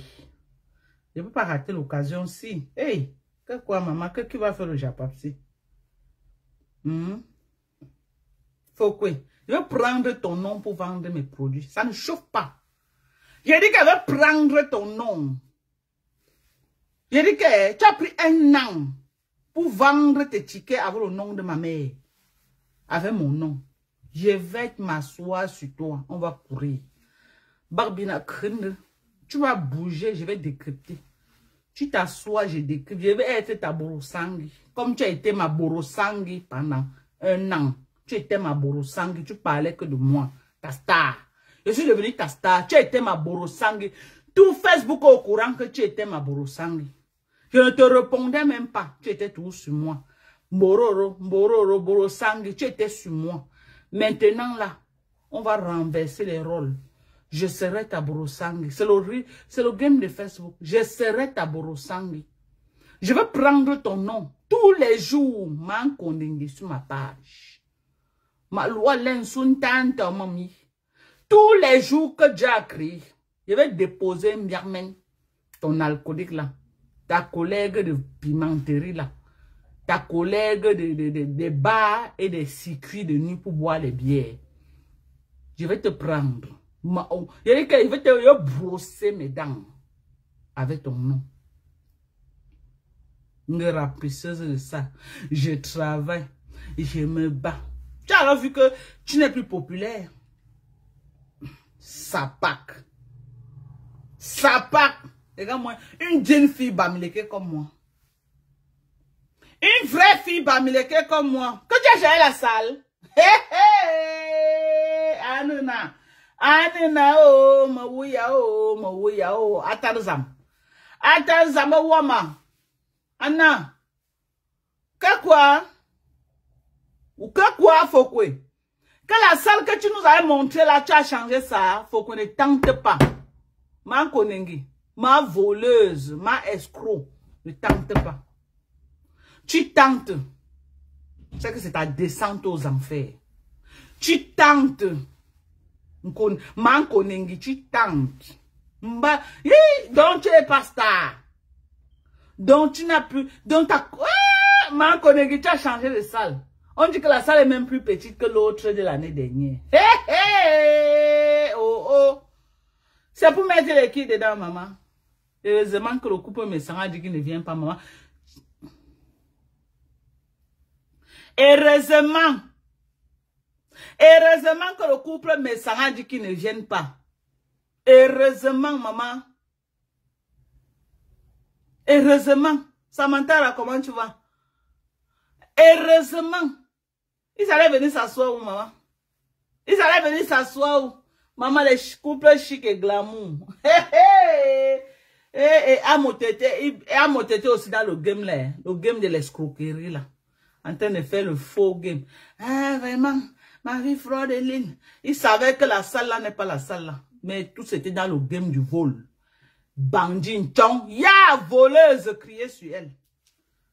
S1: Je ne peux pas rater l'occasion si. Hey, que quoi maman? Qui va faire le Japapsi? Faut quoi? Je vais prendre ton nom pour vendre mes produits. Ça ne chauffe pas. J'ai dit qu'elle veut prendre ton nom. J'ai dit que tu as pris un an pour vendre tes tickets avec le nom de ma mère. Avec mon nom. Je vais m'asseoir sur toi. On va courir. Barbina, tu vas bouger, je vais décrypter. Tu t'assois, je décrypte. Je vais être ta Borosangui. Comme tu as été ma Borosangui pendant un an. Tu étais ma Borosangui. Tu parlais que de moi. Ta star. Je suis devenue ta star. Tu étais ma Borosangui. Tout Facebook au courant que tu étais ma Borosangui. Je ne te répondais même pas. Tu étais toujours sur moi. Bororo, Borosangui. Tu étais sur moi. Maintenant là, on va renverser les rôles. Je serai ta Borosangui. C'est le game de Facebook. Je serai ta Borosangui. Je vais prendre ton nom. Tous les jours, man kondingi sur ma page. Ma loi l'insuntante, mamie. Tous les jours que Dieu a créé, je vais déposer Mbiarmen, ton alcoolique là. Ta collègue de pimenterie là. Ta collègue de bars et des circuits de nuit pour boire les bières. Je vais te prendre. Je vais te brosser mes dents avec ton nom. Une rapisseuse de ça. Je travaille. Je me bats. Tu as alors vu que tu n'es plus populaire. Sapak. Sapak. Regarde-moi. Une jeune fille bamileke comme moi. Une vraie fille bamileke comme moi. Que tu as géré la salle. Hé hé. Anuna. Anuna oh. Mawuya oh. Atarzam. Atarzam wama. Anna. Que quoi? Ou que quoi, faut quoi? Que la salle que tu nous avais montré là, tu as changé ça. Faut qu'on ne tente pas. Ma konengi, ma voleuse, ma escroc, ne tente pas. Tu tentes. C'est que c'est ta descente aux enfers. Tu tentes. Ma konengi, tu tentes. Donc tu es pas star. Donc tu n'as plus. Donc ma konengi, tu as changé de salle. On dit que la salle est même plus petite que l'autre de l'année dernière. Hé hé! Oh oh! C'est pour mettre les quilles dedans, maman. Heureusement que le couple me sera dit qu'il ne vient pas, maman. Heureusement. Heureusement que le couple me sera dit qu'il ne vienne pas. Heureusement, maman. Heureusement. Samantha, comment tu vas? Heureusement. Ils allaient venir s'asseoir où, maman? Ils allaient venir s'asseoir où? Maman, les couples chic et glamour. Et Amotete aussi dans le game là. Le game de l'escroquerie là. En train de faire le faux game. Ah, vraiment, ma vie fraudeline. Il savait que la salle là n'est pas la salle là. Mais tout c'était dans le game du vol. Bandine, tchon, ya, voleuse, crier sur elle.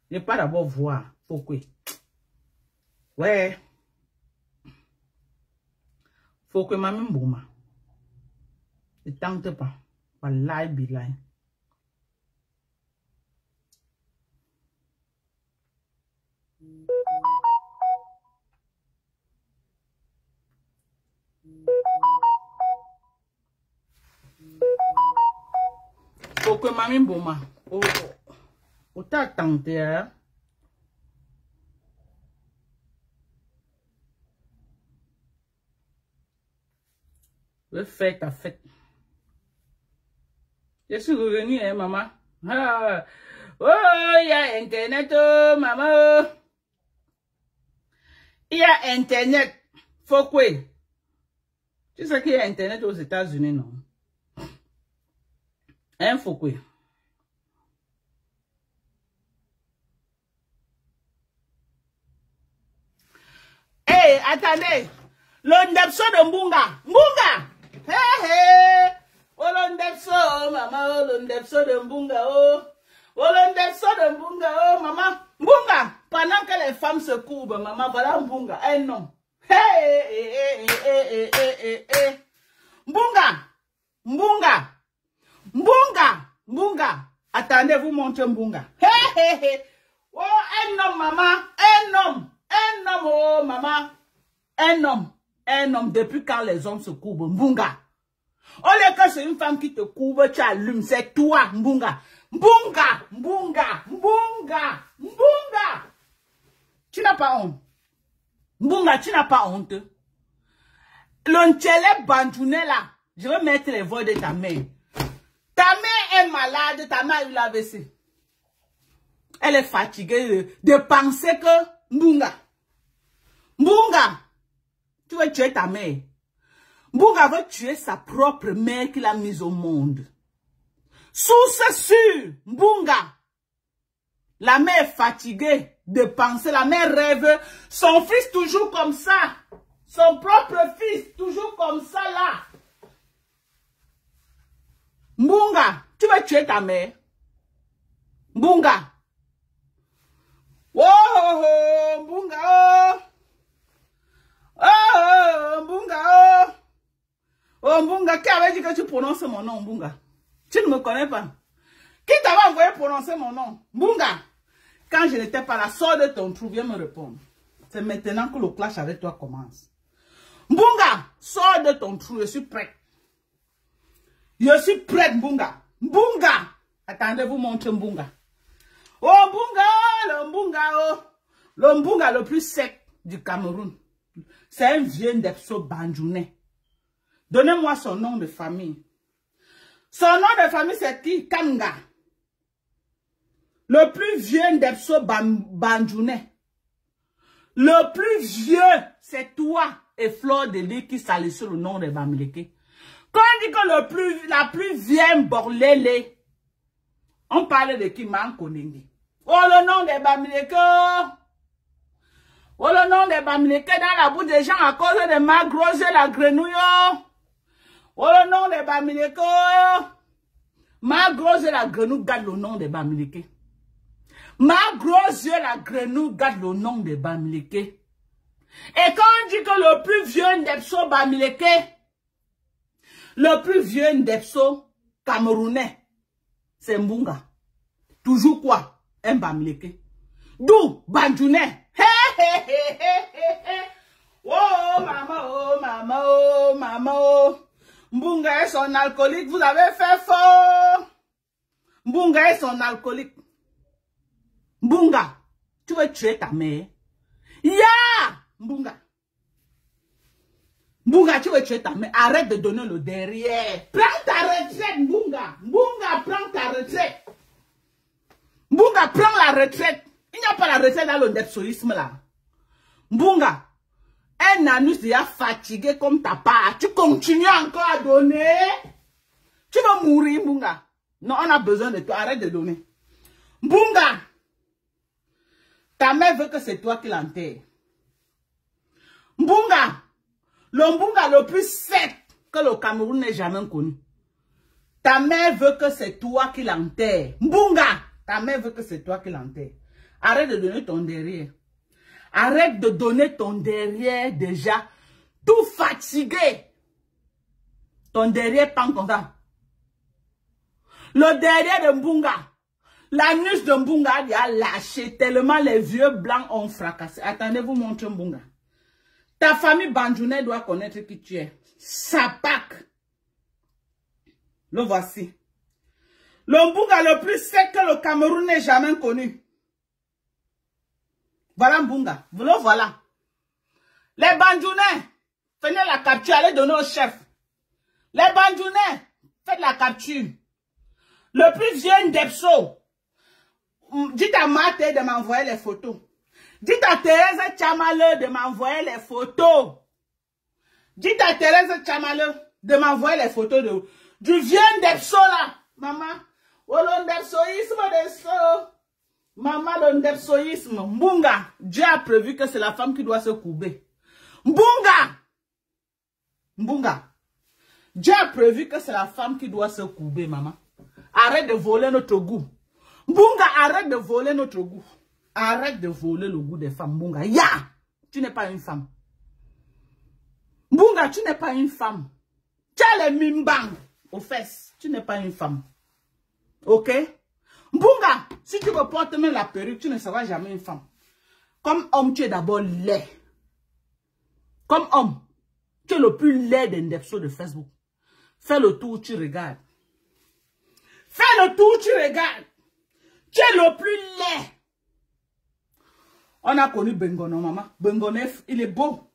S1: Je n'ai pas d'abord voir. Pourquoi? Ouais. Faut que ma mère bouma. Ne tente pas. Wallahi billahi. Faut que ma mère bouma. Oh, t'as tenté, hein? Le fait ta fête. Je suis revenu, hein, maman. Ah. Oh, il y a Internet, oh, maman. Il y a Internet. Faut quoi? Tu sais qu'il y a Internet aux États-Unis, non? Hein, faut quoi? Hey, attendez. L'ondepso de Mbunga. Mbunga! Hey, hey! Olondepso, maman, olondepso de Mbunga, oh! Olondepso de Mbunga, oh, maman! Mbunga! Pendant que les femmes se courbent, maman, voilà Mbunga, un homme. Hey, hey, hey, hey, hey, hey, hey, hey. Mbunga! Mbunga! Mbunga! Mbunga! Attendez, vous montrez Mbunga. Hey, hey, hey! Oh, un homme, maman! Un homme! Un homme, oh maman. Un homme, depuis quand les hommes se courbent? Mbunga. Au lieu que c'est une femme qui te couvre, tu allumes, c'est toi, Mbunga. Mbunga, Mbunga, Mbunga, Mbunga. Tu n'as pas honte. Mbunga, tu n'as pas honte. L'onchele bandjoune là, je vais mettre les voix de ta mère. Ta mère est malade, ta mère a eu l'AVC. Elle est fatiguée de penser que Mbunga, tu veux tuer ta mère. Mbunga veut tuer sa propre mère qu'il a mise au monde. Source sûre, Mbunga. La mère est fatiguée de penser, la mère rêve, son fils toujours comme ça. Son propre fils, toujours comme ça là. Mbunga, tu veux tuer ta mère? Mbunga. Oh, oh, oh, Mbunga, oh. Oh, oh, Mbunga, oh. Oh, Mbunga, qui avait dit que tu prononces mon nom, Mbunga? Tu ne me connais pas. Qui t'avait envoyé prononcer mon nom? Mbunga. Quand je n'étais pas là, sors de ton trou, viens me répondre. C'est maintenant que le clash avec toi commence. Mbunga, sors de ton trou, je suis prête. Je suis prête, Mbunga. Mbunga. Attendez, vous montrez Mbunga. Oh, Mbunga, le Mbunga, oh. Le Mbunga le plus sec du Cameroun. C'est un vieux Ndepso Bandjoune. Donnez-moi son nom de famille. Son nom de famille, c'est qui? Kanga. Le plus vieux Ndepso Bandjoune. Le plus vieux, c'est toi et Flore de Lys qui salissent le nom de Bamileke. Quand on dit que la plus vieille Borlele, on parle de qui? Mankonengi. Oh, le nom de Bamileke. Oh, le nom de Bamileke dans la bouche des gens à cause de ma grosse la grenouille. Oh, le nom de Bamileke. Ma grosse la grenouille garde le nom de Bamileke. Ma grosse la grenouille garde le nom de Bamileke. Et quand on dit que le plus vieux Ndepso Bamileke, le plus vieux Ndepso camerounais, c'est Mbunga. Toujours quoi? Un Bamileke. D'où Bandjoune. Oh maman, oh maman, oh maman, oh. Mbunga est son alcoolique, vous avez fait fort. Mbunga est son alcoolique. Mbunga, tu veux tuer ta mère? Ya! Mbunga. Mbunga, tu veux tuer ta mère? Arrête de donner le derrière. Prends ta retraite, Mbunga. Mbunga, prends ta retraite. Mbunga, prends la retraite. Il n'y a pas la retraite dans le ndepsoïsme là. Mbunga, un anus déjà fatigué comme ta part. Tu continues encore à donner. Tu vas mourir, Mbunga. Non, on a besoin de toi. Arrête de donner. Mbunga. Ta mère veut que c'est toi qui l'enterre. Mbunga. Le Mbunga le plus sec que le Cameroun n'ait jamais connu. Ta mère veut que c'est toi qui l'enterre. Mbunga. Ta mère veut que c'est toi qui l'enterre. Arrête de donner ton derrière. Arrête de donner ton derrière déjà. Tout fatigué. Ton derrière pend comme ça. Le derrière de Mbunga. L'anus de Mbunga a lâché tellement les vieux blancs ont fracassé. Attendez, vous montrez Mbunga. Ta famille Bandjoune doit connaître qui tu es. Sapak. Le voici. Le Mbunga le plus sec que le Cameroun n'ait jamais connu. Voilà Mbunga. Vous le voilà. Les Bandjoune, venez la capture, allez donner au chef. Les Bandjoune, faites la capture. Le plus vieux Ndepso. Dites à Mate de m'envoyer les photos. Dites à Thérèse Chamale de m'envoyer les photos. Dites à Thérèse Chamale de m'envoyer les photos du vieux Ndepso là. Maman. Oh, le ndepsoïsme de ça. Maman, le ndepsoïsme. Mbunga. Dieu a prévu que c'est la femme qui doit se courber. Mbunga. Mbunga. Dieu a prévu que c'est la femme qui doit se courber, maman. Arrête de voler notre goût. Mbunga, arrête de voler notre goût. Arrête de voler le goût des femmes, Mbunga. Ya! Tu n'es pas une femme. Mbunga, tu n'es pas une femme. Tu as les mimbang aux fesses. Tu n'es pas une femme. Ok? Mbunga, si tu me portes même la perruque, tu ne seras jamais une femme. Comme homme, tu es d'abord laid. Comme homme, tu es le plus laid des Ndepso de Facebook. Fais le tour, tu regardes. Fais le tour, tu regardes. Tu es le plus laid. On a connu Bengono, maman. Bengono, il est beau.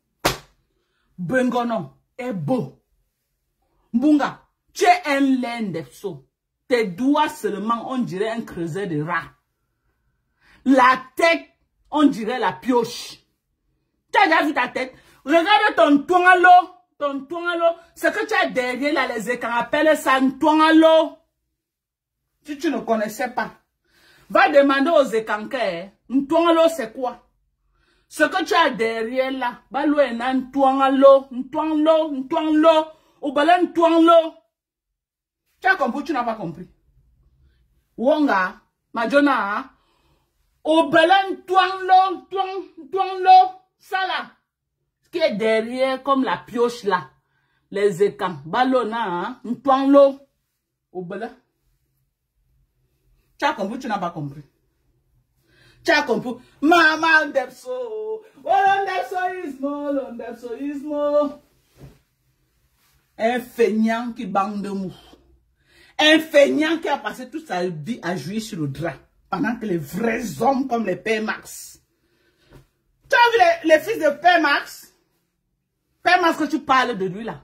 S1: Bengono est beau. Mbunga, tu es un laid Ndepso. Tes doigts seulement, on dirait un creuset de rat. La tête, on dirait la pioche. Tu as déjà vu ta tête? Regarde ton toingalo. Ton toingalo. Ce que tu as derrière là, les écrans appellent ça un toingalo. Si tu ne connaissais pas, va demander aux écanquets, un toingalo c'est quoi? Ce que tu as derrière là, va louer un toingalo, un toingalo, un toingalo, ou bien un toingalo. Tu as compris, tu n'as pas compris. Wonga, Majona, ou bien un toingalo, toingalo, ça là. Ce qui est derrière, comme la pioche là, les écans, ballonna, un toingalo, ou bien. Tu as compris, tu n'as pas compris. Tu as compris. Maman Ndepso. Oh, Ndepso ismo. Un feignant qui bande de mou. Un feignant qui a passé toute sa vie à jouer sur le drap. Pendant que les vrais hommes comme les Père Max. Tu as vu les fils de Père Max? Père Max que tu parles de lui là.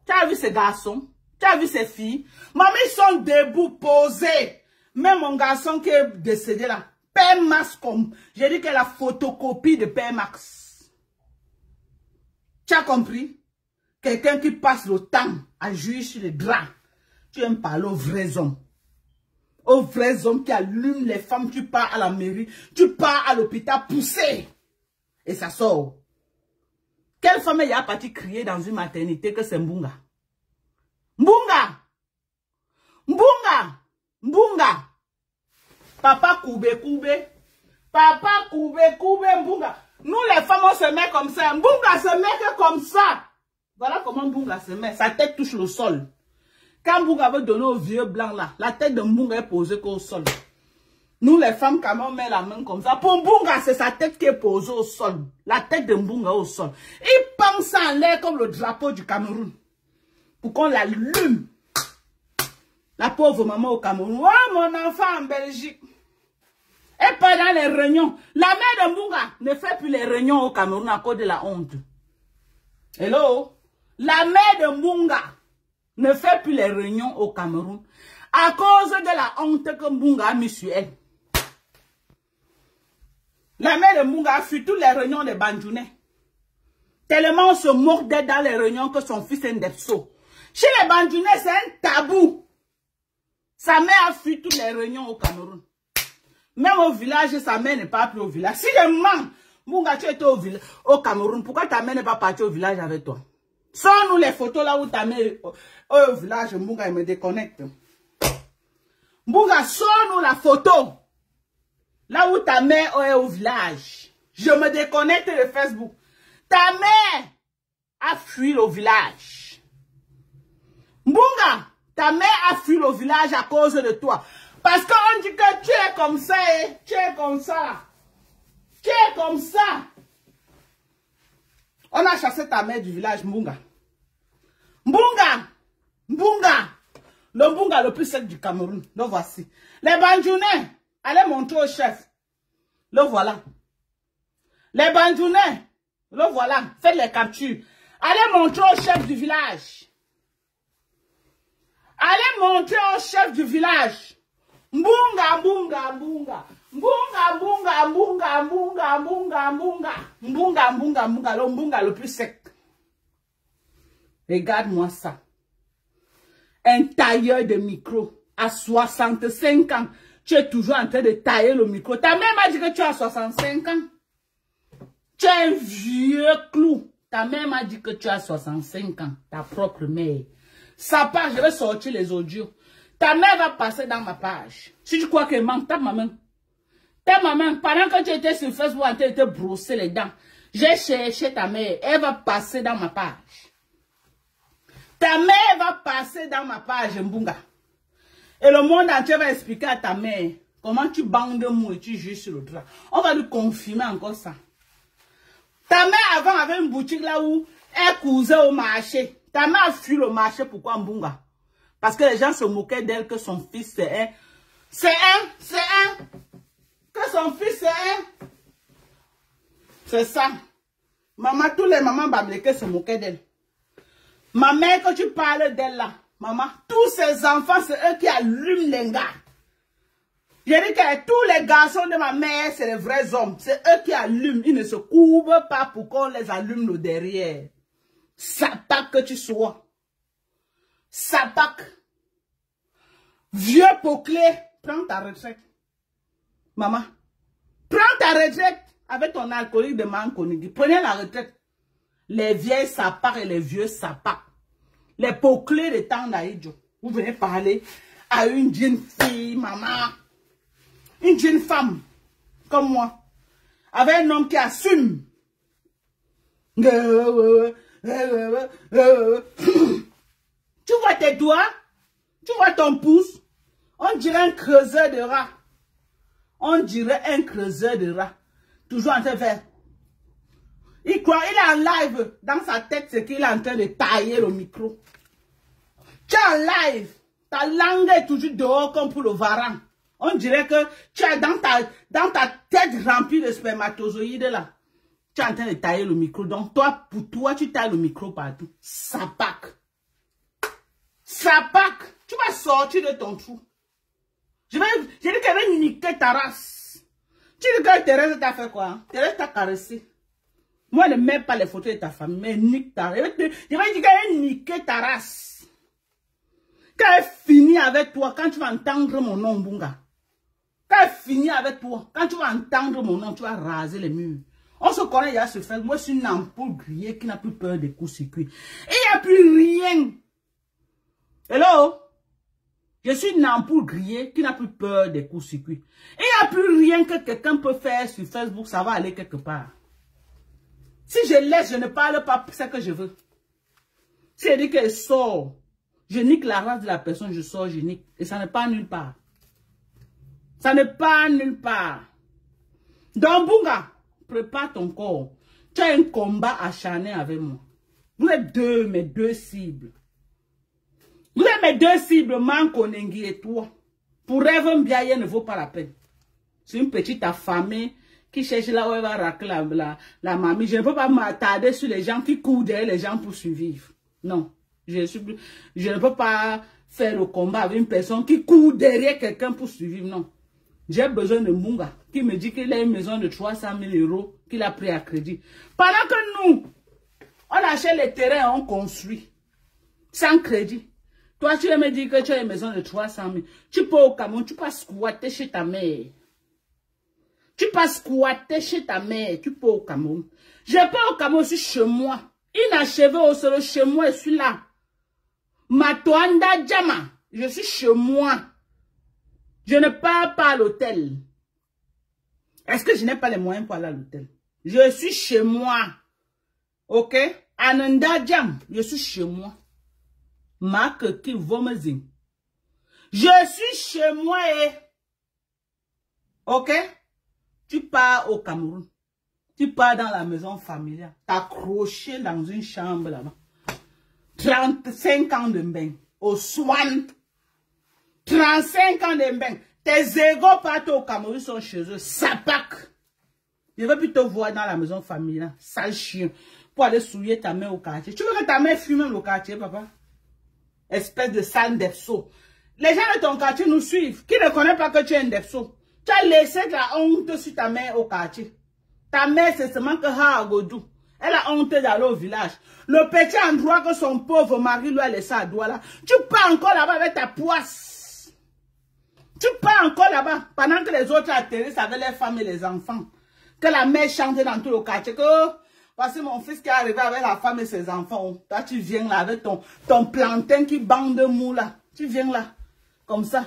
S1: Tu as vu ces garçons? Tu as vu ces filles? Maman, ils sont debout, posés. Même mon garçon qui est décédé là, Père Max, comme j'ai dit qu'elle a la photocopie de Père Max. Tu as compris? Quelqu'un qui passe le temps à jouer sur les draps. Tu aimes parler aux vrais hommes. Aux vrais hommes qui allument les femmes. Tu pars à la mairie, tu pars à l'hôpital poussé. Et ça sort. Quelle femme est partie crier dans une maternité que c'est Mbunga? Mbunga! Mbunga! Mbunga. Papa Koube. Papa Koube Mbunga. Nous les femmes on se met comme ça. Mbunga se met que comme ça. Voilà comment Mbunga se met. Sa tête touche le sol. Quand Mbunga veut donner au vieux blanc là, la tête de Mbunga est posée qu'au sol. Nous les femmes quand on met la main comme ça. Pour Mbunga c'est sa tête qui est posée au sol. La tête de Mbunga au sol. Il pense en l'air comme le drapeau du Cameroun. Pour qu'on l'allume. La pauvre maman au Cameroun. Oh, mon enfant en Belgique. Et pas dans les réunions. La mère de Mbunga ne fait plus les réunions au Cameroun à cause de la honte. Hello? La mère de Mbunga ne fait plus les réunions au Cameroun à cause de la honte que Mbunga a mis sur elle. La mère de Mbunga a fui toutes les réunions des Bandjounais. Tellement on se moque d'être dans les réunions que son fils est Ndepso. Chez les Bandjounais, c'est un tabou. Sa mère a fui toutes les réunions au Cameroun. Même au village, sa mère n'est pas plus au village. Si je mens, Mbunga, tu étais au Cameroun, pourquoi ta mère n'est pas partie au village avec toi? Sors-nous les photos là où ta mère est au village, Mbunga, il me déconnecte. Mbunga, sors-nous la photo. Là où ta mère est au village. Je me déconnecte de Facebook. Ta mère a fui le village. Mbunga, ta mère a fui le village à cause de toi. Parce qu'on dit que tu es comme ça, tu es comme ça. Tu es comme ça. On a chassé ta mère du village, Mbunga. Mbunga. Mbunga. Le Mbunga le plus sec du Cameroun. Le voici. Les Bandjounais, allez montrer au chef. Le voilà. Les Bandjounais, le voilà. Faites les captures. Allez montrer au chef du village. Allez montrer au chef du village. Mbunga, Mbunga, Mbunga. Mbunga, Mbunga, Mbunga, Mbunga, Mbunga, Mbunga. Mbunga, Mbunga, Mbunga. Le Mbunga le plus sec. Regarde-moi ça. Un tailleur de micro à 65 ans. Tu es toujours en train de tailler le micro. Ta mère m'a dit que tu as 65 ans. Tu es un vieux clou. Ta mère m'a dit que tu as 65 ans. Ta propre mère. Sa page, je vais sortir les audios. Ta mère va passer dans ma page. Si tu crois qu'elle manque, tape ma main. Tape ma main. Pendant que tu étais sur Facebook, en train de te brosser les dents, j'ai cherché ta mère. Elle va passer dans ma page. Ta mère va passer dans ma page, Mbunga. Et le monde entier va expliquer à ta mère Comment tu bandes de mou et tu juges sur le drap. On va lui confirmer encore ça. Ta mère avant avait une boutique là où elle cousait au marché. Ta mère a fui le marché, pourquoi Mbunga? Parce que les gens se moquaient d'elle que son fils c'est un. Que son fils c'est un. C'est ça. Maman, tous les mamans babléquées se moquaient d'elle. Ma mère, quand tu parles d'elle là, maman, tous ces enfants, c'est eux qui allument les gars. Je dis que tous les garçons de ma mère, c'est les vrais hommes. C'est eux qui allument. Ils ne se couvrent pas pour qu'on les allume le derrière. Sapac que tu sois. Sapac. Vieux poclé, prends ta retraite. Maman, prends ta retraite avec ton alcoolique de Mankonigi. Prenez la retraite. Les vieilles sapacs et les vieux sapacs. Les poclés de temps d'Aïdjo. Vous venez parler à une jeune fille, maman. Une jeune femme, comme moi. Avec un homme qui assume. Tu vois tes doigts? Tu vois ton pouce? On dirait un creuseur de rat. On dirait un creuseur de rat. Toujours en train de faire. Il croit, il est en live. Dans sa tête, c'est qu'il est en train de tailler le micro. Tu es en live. Ta langue est toujours dehors comme pour le varan. On dirait que tu es dans ta tête remplie de spermatozoïdes là. Tu es en train de tailler le micro. Donc toi, pour toi, tu tailles le micro partout. Sapac. Sapac. Tu vas sortir de ton trou. Je dis qu'elle va niquer ta race. Tu dis que Thérèse t'a fait quoi? Hein? Thérèse t'a caressé. Moi, ne mets pas les photos de ta famille, mais nique ta race. Je vais dire qu'elle va niquer ta race. Quand elle finit avec toi, quand tu vas entendre mon nom, Bunga. Quand elle finit avec toi, quand tu vas entendre mon nom, tu vas raser les murs. On se connaît, il y a ce fait. Moi, je suis une ampoule grillée qui n'a plus peur des coups circuits. Et il n'y a plus rien. Hello? Je suis une ampoule grillée qui n'a plus peur des coups circuits. Et il n'y a plus rien que quelqu'un peut faire sur Facebook, ça va aller quelque part. Si je laisse, je ne parle pas ce que je veux. Si elle dit qu'elle sort, je nique la race de la personne, je sors, je nique. Et ça ne part nulle part. Ça ne part nulle part. Donc, Bunga, prépare ton corps. Tu as un combat acharné avec moi. Vous êtes mes deux cibles. Vous êtes mes deux cibles, Mankonengi et toi. Pour rêver bien, ne vaut pas la peine. C'est une petite affamée qui cherche là où elle va racler la mamie. Je ne peux pas m'attarder sur les gens qui courent derrière les gens pour survivre. Non. Je ne peux pas faire le combat avec une personne qui court derrière quelqu'un pour survivre. Non. J'ai besoin de Munga qui me dit qu'il a une maison de 300 000 € qu'il a pris à crédit. Pendant que nous, on achète les terrains, on construit. Sans crédit. Toi, tu vas me dire que tu as une maison de 300 000. Tu peux au Cameroun, tu peux squatter chez ta mère. Tu peux squatter chez ta mère. Tu peux au Cameroun. Je peux au Cameroun, je suis chez moi. Inachevé au sol, chez moi, je suis là. Matoanda Djama, je suis chez moi. Je ne pars pas à l'hôtel. Est-ce que je n'ai pas les moyens pour aller à l'hôtel? Je suis chez moi. Ok? Ananda Djam, je suis chez moi. Marc qui vomezin. Je suis chez moi et... Ok? Tu pars au Cameroun. Tu pars dans la maison familiale. T'accroché dans une chambre là-bas. 35 ans de bain. Au Swan. 35 ans de bain. Tes égaux partent au Cameroun, ils sont chez eux. Sapac. Je veux plus te voir dans la maison familiale. Sale chien. Pour aller souiller ta mère au quartier. Tu veux que ta mère fume au quartier, papa? Espèce de sale depso. Les gens de ton quartier nous suivent. Qui ne connaît pas que tu es un depso? Tu as laissé de la honte sur ta mère au quartier. Ta mère, c'est seulement que Godou. Elle a honte d'aller au village. Le petit endroit que son pauvre mari lui a laissé à Douala. Tu pars encore là-bas avec ta poisse. Tu pars encore là-bas pendant que les autres atterrissent avec les femmes et les enfants. Que la mère chante dans tout le quartier. Que voici mon fils qui est arrivé avec la femme et ses enfants. Toi, tu viens là avec ton plantain qui bande mou là. Tu viens là. Comme ça.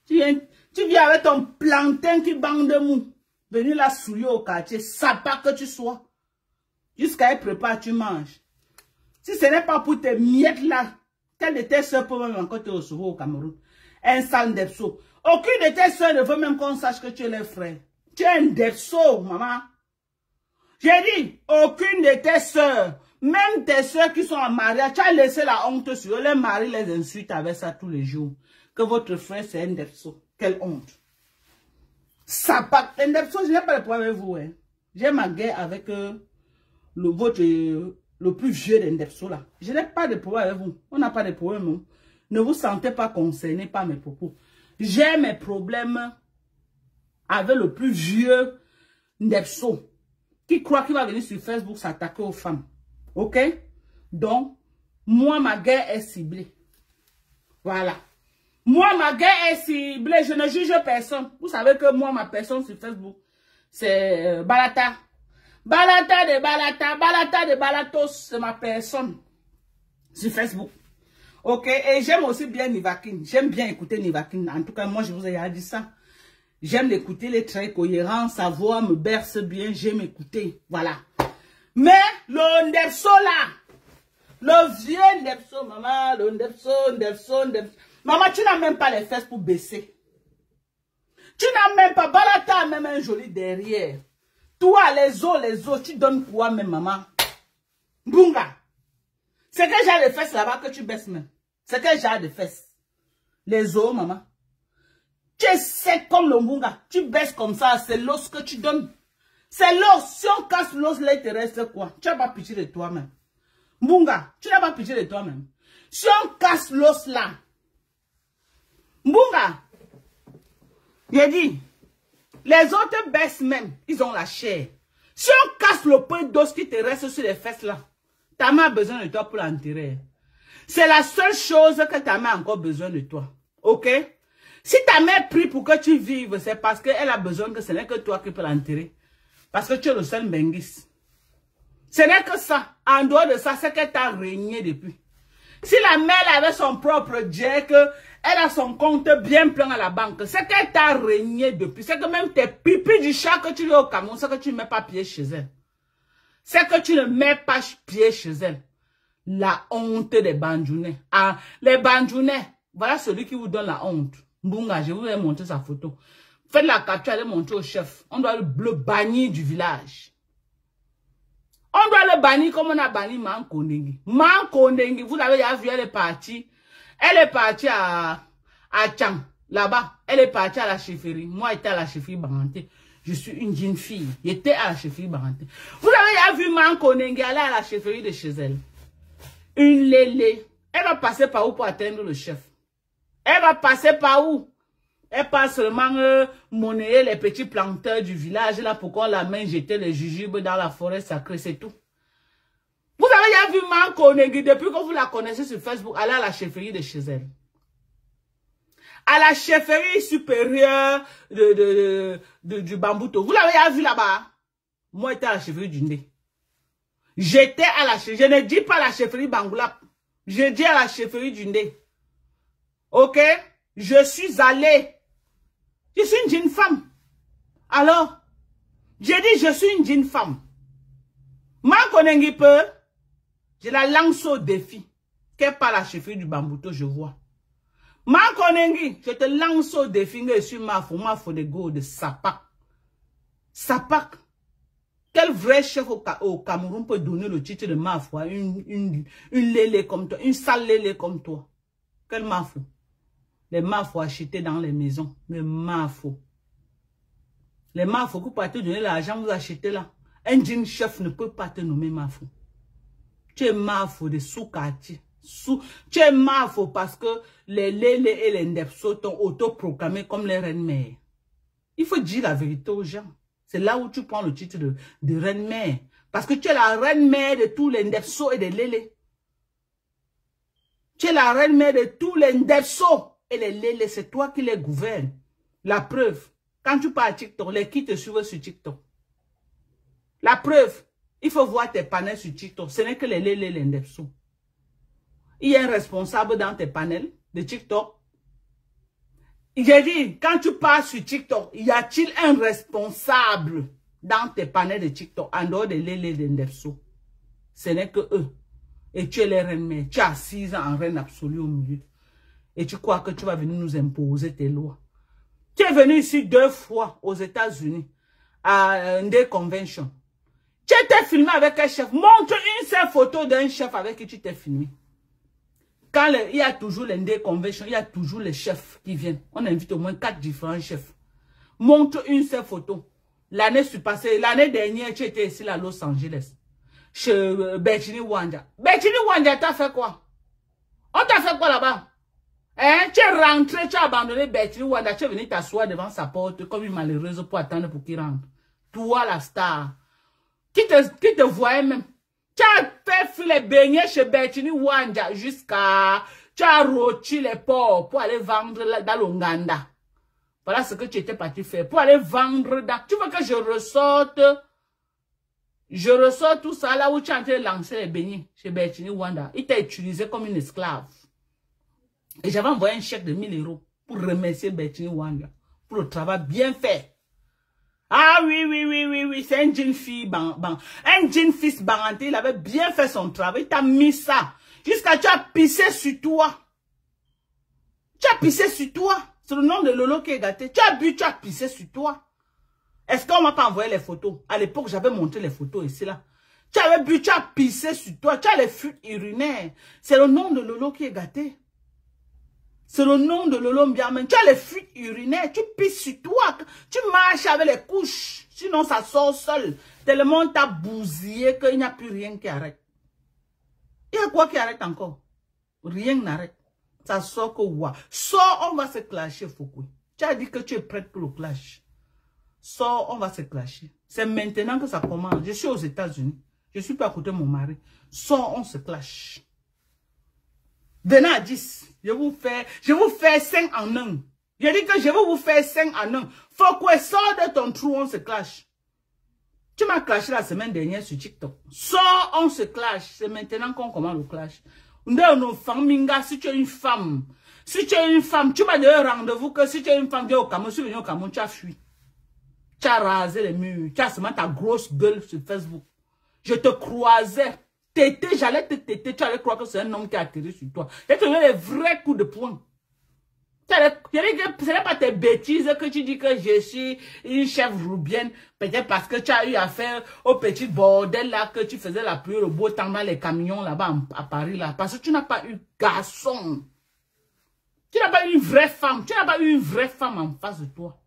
S1: Tu viens avec ton plantain qui bande mou. Venir là souiller au quartier. Sapa que tu sois. Jusqu'à être préparé, tu manges. Si ce n'est pas pour tes miettes là, quelle de tes soeurs peut même encore te recevoir au Cameroun? Un sale depso. Aucune de tes soeurs ne veut même qu'on sache que tu es leur frère. Tu es un depso, maman. J'ai dit, aucune de tes soeurs, même tes soeurs qui sont en mariage, tu as laissé la honte sur eux. Les maris les insultent avec ça tous les jours. Que votre frère, c'est un depso. Quelle honte. Ça part. Un depso, je n'ai pas de problème avec vous. Hein. J'ai ma guerre avec le plus vieux des depso là. Je n'ai pas de problème avec vous. On n'a pas de problème. Hein. Ne vous sentez pas concerné par mes propos. J'ai mes problèmes avec le plus vieux Ndepso qui croit qu'il va venir sur Facebook s'attaquer aux femmes. Ok? Donc, moi, ma guerre est ciblée. Voilà. Moi, ma guerre est ciblée. Je ne juge personne. Vous savez que moi, ma personne sur Facebook, c'est Balata. Balata de Balata. Balata de Balatos, c'est ma personne sur Facebook. Ok, et j'aime aussi bien Nivakin. J'aime bien écouter Nivakin. En tout cas, moi, je vous ai dit ça. J'aime l'écouter, les traits cohérents, sa voix me berce bien, j'aime écouter. Voilà. Mais le Ndepso là, le vieux Ndepso, maman, le Ndepso. Maman, tu n'as même pas les fesses pour baisser. Tu n'as même pas, Balata même un joli derrière. Toi, les os, tu donnes quoi même, maman? Bunga. C'est que j'ai les fesses là-bas que tu baisses même. C'est que j'ai de fesses. Les os, maman. Tu es sec comme le Mbunga. Tu baisses comme ça. C'est l'os que tu donnes. C'est l'os. Si on casse l'os, là, il te reste quoi? Tu n'as pas pitié de toi-même. Mbunga, tu n'as pas pitié de toi-même. Si on casse l'os là. Mbunga. J'ai dit. Les autres baissent même. Ils ont la chair. Si on casse le peu d'os qui te reste sur les fesses là. Ta mère a besoin de toi pour l'enterrer. C'est la seule chose que ta mère a encore besoin de toi. Ok? Si ta mère prie pour que tu vives, c'est parce qu'elle a besoin que ce n'est que toi qui peux l'enterrer. Parce que tu es le seul Benguis. Ce n'est que ça. En dehors de ça, c'est qu'elle t'a régné depuis. Si la mère avait son propre Jack, elle a son compte bien plein à la banque, c'est qu'elle t'a régné depuis. C'est que même tes pipis du chat que tu lis au Cameroun, c'est que tu ne mets pas pied chez elle. C'est que tu ne mets pas pied chez elle. La honte des Bandjounais. Ah, les Bandjounais, voilà celui qui vous donne la honte. Mbunga, je vous ai montré sa photo. Faites la capture, allez montrer au chef. On doit le bannir du village. On doit le bannir comme on a banni Mankondengi. Mankondengi, vous l'avez déjà vu, elle est partie. Elle est partie à Tchang, là-bas. Elle est partie à la chefferie. Moi, j'étais à la chefferie Baranté. Je suis une jeune fille. J'étais à la chefferie Baranté. Vous avez déjà vu Mankondengi aller à la chefferie de chez elle. Une lélé. Elle va passer par où pour atteindre le chef? Elle va passer par où? Elle passe seulement monnayer les petits planteurs du village là pour qu'on la main jeter les jujubes dans la forêt sacrée, c'est tout. Vous avez déjà vu Mankondengi depuis que vous la connaissez sur Facebook, aller à la chefferie de chez elle. À la chefferie supérieure du Bambouto. Vous l'avez déjà vu là-bas? Moi, j'étais à la chefferie du Ndé. J'étais à la chefferie. Je ne dis pas la chefferie Bangoulap. Je dis à la chefferie du Ndé. Ok? Je suis allée. Je suis une jeune femme. Alors, j'ai dit je suis une jeune femme. Mankondengi peut. Je la lance au défi. Qu'elle pas la chefferie du Bambouto, je vois. Mankondengi, je te lance au défi. Je suis mafo de go de Sapak. Sapak. Quel vrai chef au Cameroun peut donner le titre de mafo à une lélé comme toi, une sale lélé comme toi? Quel mafo? Les mafos achetés dans les maisons. Les mafos. Les mafos que pour te donner l'argent, vous achetez là. Un jeune chef ne peut pas te nommer mafo. Tu es mafo de sous-quartier. Tu es mafo parce que les lélés et les ndepso t'ont autoproclamé comme les reines-mères. Il faut dire la vérité aux gens. C'est là où tu prends le titre de reine-mère. Parce que tu es la reine-mère de tous les ndepso et des lélés. Tu es la reine-mère de tous les ndepso. Et les lélés, c'est toi qui les gouvernes. La preuve, quand tu pars à TikTok, les qui te suivent sur TikTok. La preuve, il faut voir tes panels sur TikTok. Ce n'est que les lélés, les ndepso. Il y a un responsable dans tes panels de TikTok. J'ai dit, quand tu pars sur TikTok, y a-t-il un responsable dans tes panels de TikTok en dehors des lélés, des ndepso? Ce n'est que eux. Et tu es les reines-mères. Tu as 6 ans en reine absolue au milieu. Et tu crois que tu vas venir nous imposer tes lois. Tu es venu ici 2 fois aux États-Unis à des conventions. Tu étais filmé avec un chef. Montre une seule photo d'un chef avec qui tu t'es filmé. Quand il y a toujours les conventions, il y a toujours les chefs qui viennent. On invite au moins 4 différents chefs. Montre une seule photo. L'année passée, l'année dernière, tu étais ici à Los Angeles. Chez Bertini Wanja. Bertini Wanja, t'as fait quoi? On t'a fait quoi là-bas? Hein? Tu es rentré, tu as abandonné Bertini Wanja, tu es venu t'asseoir devant sa porte comme une malheureuse pour attendre pour qu'il rentre. Toi, la star. Qui te voyait même. Tu as fait les beignets chez Bertini Wanja jusqu'à... Tu as rôti les porcs pour aller vendre dans l'Ouganda. Voilà ce que tu étais parti faire. Pour aller vendre dans... Tu veux que je ressorte tout ça là où tu es en train de lancer les beignets chez Bertini Wanja. Il t'a utilisé comme une esclave. Et j'avais envoyé un chèque de 1000 € pour remercier Bertini Wanja. Pour le travail bien fait. Ah oui, c'est un jeune fille, un jeune fils baranté, il avait bien fait son travail, il t'a mis ça, jusqu'à tu as pissé sur toi. Tu as pissé sur toi, c'est le nom de Lolo qui est gâté, tu as bu, tu as pissé sur toi. Est-ce qu'on m'a pas envoyé les photos? À l'époque, j'avais montré les photos ici là. Tu avais bu, tu as pissé sur toi, tu as les fuites urinaires, c'est le nom de Lolo qui est gâté. C'est le nom de Lolo Mbiamen. Tu as les fuites urinaires, tu pisses sur toi, tu marches avec les couches. Sinon, ça sort seul. Tellement t'as bousillé qu'il n'y a plus rien qui arrête. Il y a quoi qui arrête encore? Rien n'arrête. Ça sort que ouais. Sors, on va se clasher, Foukoui. Tu as dit que tu es prête pour le clash. Sors, on va se clasher. C'est maintenant que ça commence. Je suis aux États-Unis. Je suis pas à côté de mon mari. Sors, on se clash. Venez à 10. Je vous fais 5 en 1. Je dis que je vais vous faire 5 en 1. Faut qu'on sorte de ton trou, on se clash. Tu m'as clashé la semaine dernière sur TikTok. Sors, on se clash. C'est maintenant qu'on commence le clash. Si tu es une femme, tu m'as donné rendez-vous que si tu es une femme, viens au Cameroun, si tu viens au Cameroun, tu as fui. Tu as rasé les murs. Tu as seulement ta grosse gueule sur Facebook. Je te croisais. J'allais te téter, tu allais croire que c'est un homme qui a tiré sur toi. J'ai donné les vrais coups de poing. Ce n'est pas tes bêtises que tu dis que je suis une chef roubienne. Peut-être parce que tu as eu affaire au petit bordel là, que tu faisais la pluie, le beau temps dans les camions là-bas à Paris là. Parce que tu n'as pas eu garçon. Tu n'as pas eu une vraie femme. Tu n'as pas eu une vraie femme en face de toi.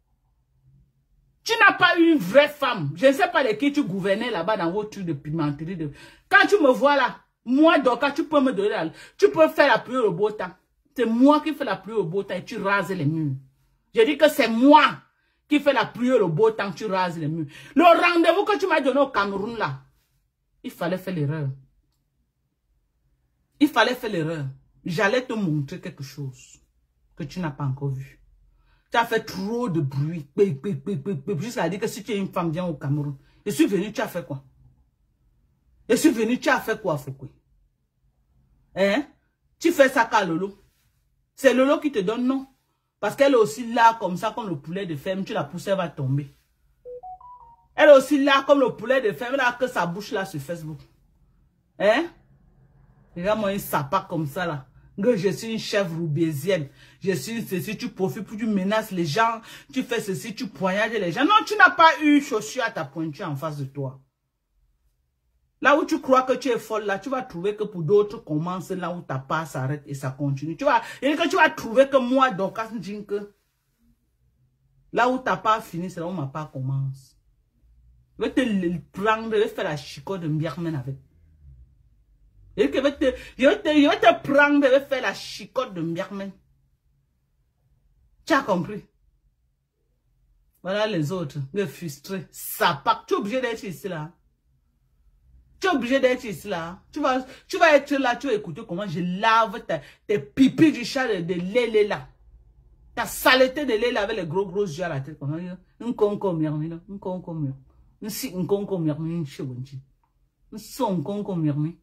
S1: Tu n'as pas eu une vraie femme. Je ne sais pas de qui tu gouvernais là-bas dans vos trucs de pimenterie. Quand tu me vois là, moi, donc, tu peux me donner là, tu peux faire la pluie au beau temps. C'est moi qui fais la pluie au beau temps et tu rases les murs. Je dis que c'est moi qui fais la pluie au beau temps, tu rases les murs. Le rendez-vous que tu m'as donné au Cameroun là, il fallait faire l'erreur. Il fallait faire l'erreur. J'allais te montrer quelque chose que tu n'as pas encore vu. Tu as fait trop de bruit. Jusqu'à dire que si tu es une femme, viens au Cameroun. Je suis venu, tu as fait quoi? Je suis venu, tu as fait quoi, Foukoui? Hein? Tu fais ça qu'à Lolo. C'est Lolo qui te donne non. Parce qu'elle est aussi là comme ça, comme le poulet de ferme. Tu la pousses, elle va tomber. Elle est aussi là comme le poulet de ferme. Elle a que sa bouche là sur Facebook. Hein? Regarde-moi un sapin comme ça là. Que je suis une chef roubaisienne. Je suis ceci, tu profites, tu menaces les gens. Tu fais ceci, tu poignardes les gens. Non, tu n'as pas eu chaussure à ta pointure en face de toi. Là où tu crois que tu es folle, là, tu vas trouver que pour d'autres commence là où ta part s'arrête et ça continue. Tu vas trouver que moi, donc, là où ta part finit, c'est là où ma part commence. Je vais te prendre, je vais faire la chicote de Mbiarmen avec. Je vais te prendre, je vais faire la chicote de Mbiarmen. Tu as compris? Voilà les autres, les frustrés. Ça part. Tu es obligé d'être ici là. Tu es obligé d'être ici là. Tu vas être là, tu vas écouter comment je lave tes pipis du chat de lait là. Ta saleté de lait là avec les gros yeux à la tête. Un conco mirmi, un conco mirmi. Un conco mirmi, un chevonchi. Un son conco mirmi.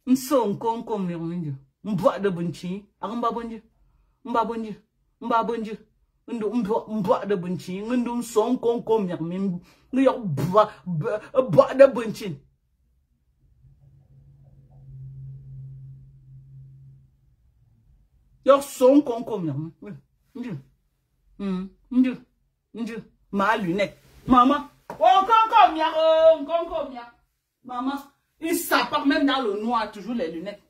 S1: Un son conco mirmi. Un bois de bunchi. Un babonji. Un babonji. Un babonji. Un bois de bunchi. Un son conco mirmi. Un bois de bunchi. Yo son conco mirmi. Ma lunette. Maman. Oh, maman. Il s'apporte même dans le noir, toujours les lunettes.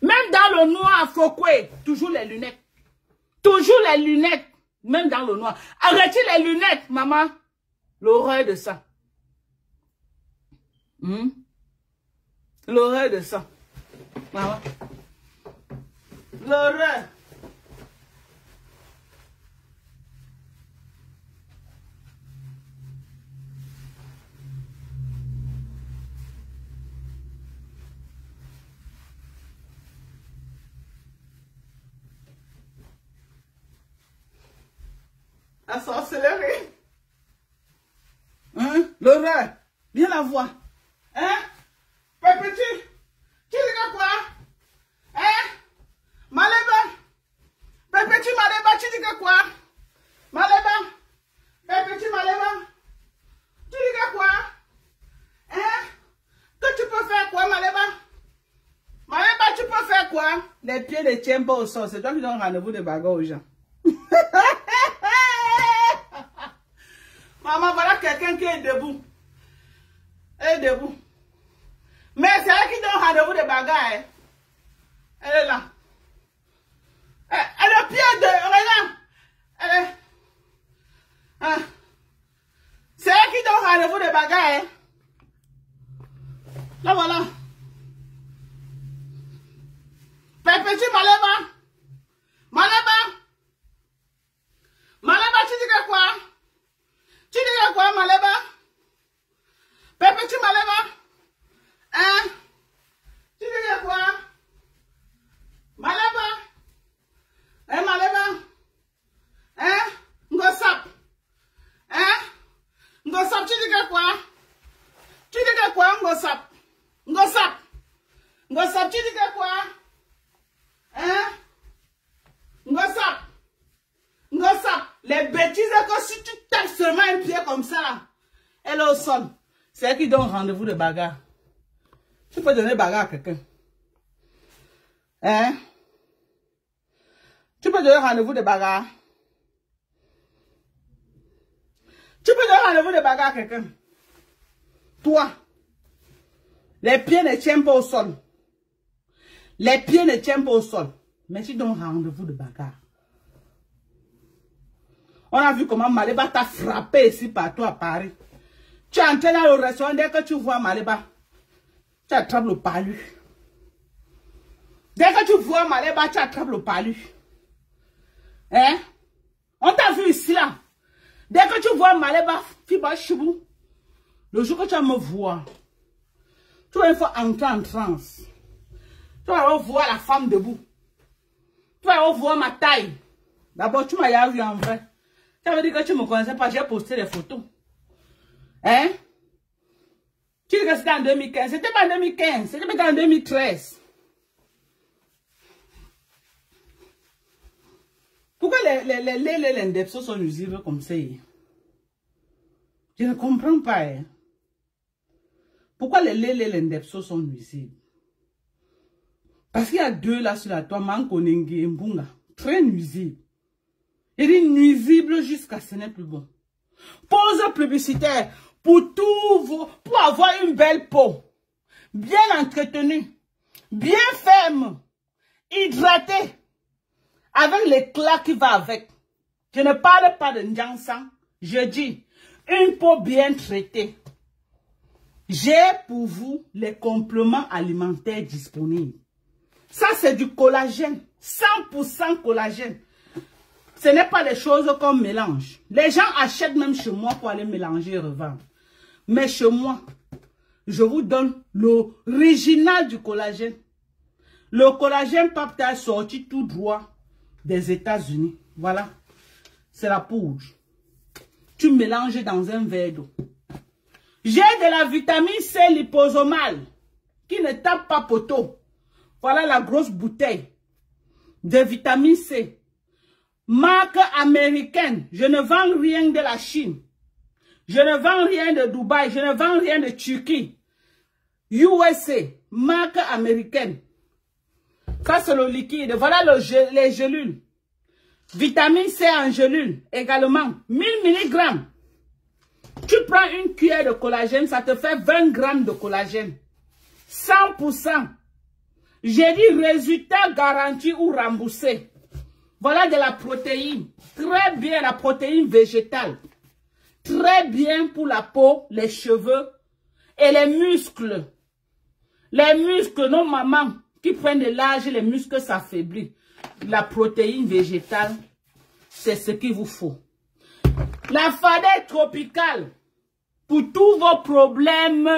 S1: Même dans le noir, Fokwe, toujours les lunettes. Toujours les lunettes. Même dans le noir. Arrêtez les lunettes, maman. L'horreur de ça. L'horreur de ça. Maman. L'horreur. La sorcellerie. L'horreur. Viens la voir. Petit. Tu dis quoi? Maleba. Petit Maleba, tu dis quoi? Maleba. Petit Maleba. Tu dis quoi? Que tu peux faire quoi, Maleba? Maleba, tu peux faire quoi? Les pieds ne tiennent pas au sol. C'est toi qui donnes rendez-vous de bagarre aux gens. Maman, voilà quelqu'un qui est debout. Elle est debout. Mais c'est elle qui donne rendez-vous de bagarre. Elle est là. Elle est au pied de... Regarde. Elle est... C'est elle qui donne rendez-vous de bagarre. Là, voilà. Petit Maleba. Maleba. Maleba, tu dis quoi? Tu dis quoi, Maleba? Petit Maleba? Tu dis quoi? Maleba? Maleba? Ngosap? Ngosap, tu dis quoi? Tu dis quoi, Ngosap? Ngosap? Ngosap, tu dis quoi? Ngosap? Ngosap? Les bêtises que si tu tapes seulement un pied comme ça, elle est au sol. C'est elle qui donne rendez-vous de bagarre. Tu peux donner bagarre à quelqu'un. Tu peux donner rendez-vous de bagarre. Tu peux donner rendez-vous de bagarre à quelqu'un. Toi, les pieds ne tiennent pas au sol. Les pieds ne tiennent pas au sol. Mais tu donnes rendez-vous de bagarre. On a vu comment Maleba t'a frappé ici partout à Paris. Tu es entré dans le restaurant, dès que tu vois Maleba, tu attrapes le palu. Dès que tu vois Maleba, tu attrapes le palu. On t'a vu ici là. Dès que tu vois Maleba, Fiba Chibou, le jour que tu vas me voir, tu vas une fois entrer en transe. Tu vas voir la femme debout. Tu vas voir ma taille. D'abord, tu m'as vu en vrai. Ça veut dire que tu ne me connaissais pas, j'ai posté des photos. Tu dis que c'était en 2015. C'était pas en 2015, c'était peut-être en 2013. Pourquoi les indepsos sont nuisibles comme ça? Je ne comprends pas. Pourquoi les indepsos sont nuisibles? Parce qu'il y a deux là sur la toile, Mankonenge et Mbunga. Très nuisibles. Il est nuisible jusqu'à ce n'est plus bon. Pause publicitaire pour pour avoir une belle peau, bien entretenue, bien ferme, hydratée, avec l'éclat qui va avec. Je ne parle pas de Njansan, je dis une peau bien traitée. J'ai pour vous les compléments alimentaires disponibles. Ça c'est du collagène, 100% collagène. Ce n'est pas des choses qu'on mélange. Les gens achètent même chez moi pour aller mélanger et revendre. Mais chez moi, je vous donne l'original du collagène. Le collagène Papta est sorti tout droit des États-Unis. Voilà. C'est la poudre. Tu mélanges dans un verre d'eau. J'ai de la vitamine C liposomale qui ne tape pas poteau. Voilà la grosse bouteille de vitamine C. Marque américaine. Je ne vends rien de la Chine. Je ne vends rien de Dubaï. Je ne vends rien de Turquie. USA. Marque américaine. Ça, c'est le liquide. Voilà les gélules. Vitamine C en gélule, également, 1000 mg. Tu prends une cuillère de collagène, ça te fait 20 grammes de collagène. 100%. J'ai dit résultat garanti ou remboursé. Voilà de la protéine. Très bien, la protéine végétale. Très bien pour la peau, les cheveux et les muscles. Les muscles, nos mamans qui prennent de l'âge, les muscles s'affaiblissent. La protéine végétale, c'est ce qu'il vous faut. La fadette tropicale, pour tous vos problèmes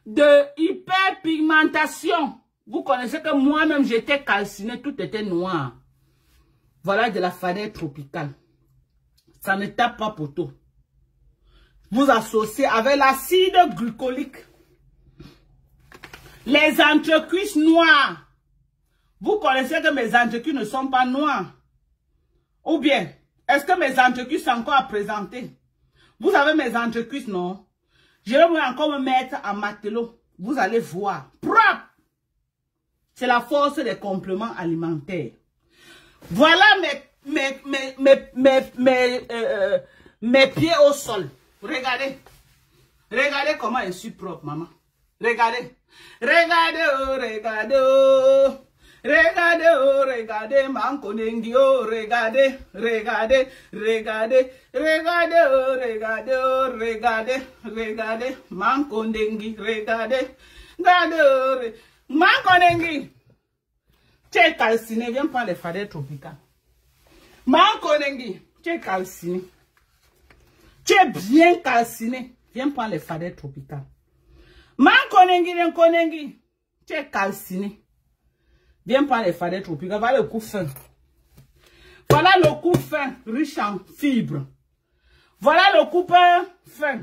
S1: de hyperpigmentation. Vous connaissez que moi-même, j'étais calcinée, tout était noir. Voilà de la fadette tropicale. Ça ne tape pas poteau. Vous associez avec l'acide glycolique. Les entrecuisses noires. Vous connaissez que mes entrecuisses ne sont pas noires. Ou bien, est-ce que mes entrecuisses sont encore à présenter? Vous avez mes entrecuisses, non? Je vais encore me mettre en matelot. Vous allez voir. Propre! C'est la force des compléments alimentaires. Voilà mes pieds au sol. Regardez. Regardez comment je suis propre, maman. Regardez. Regardez, oh, regardez, oh. Regardez, oh, regardez, mankonengi, oh, regardez, regardez, regardez, regardez, oh, regardez, oh, regardez, regardez, mankonengi, regardez, regardez, oh, mankonengi. Tu es calciné, viens prendre les fadettes tropicales. Mankonengi, tu es calciné. Tu es bien calciné, viens prendre les fadettes tropicales. Mankonengi, tu es calciné. Viens prendre les fadettes tropicales. Voilà le coup fin. Voilà le coup fin, riche en fibres. Voilà le coup fin.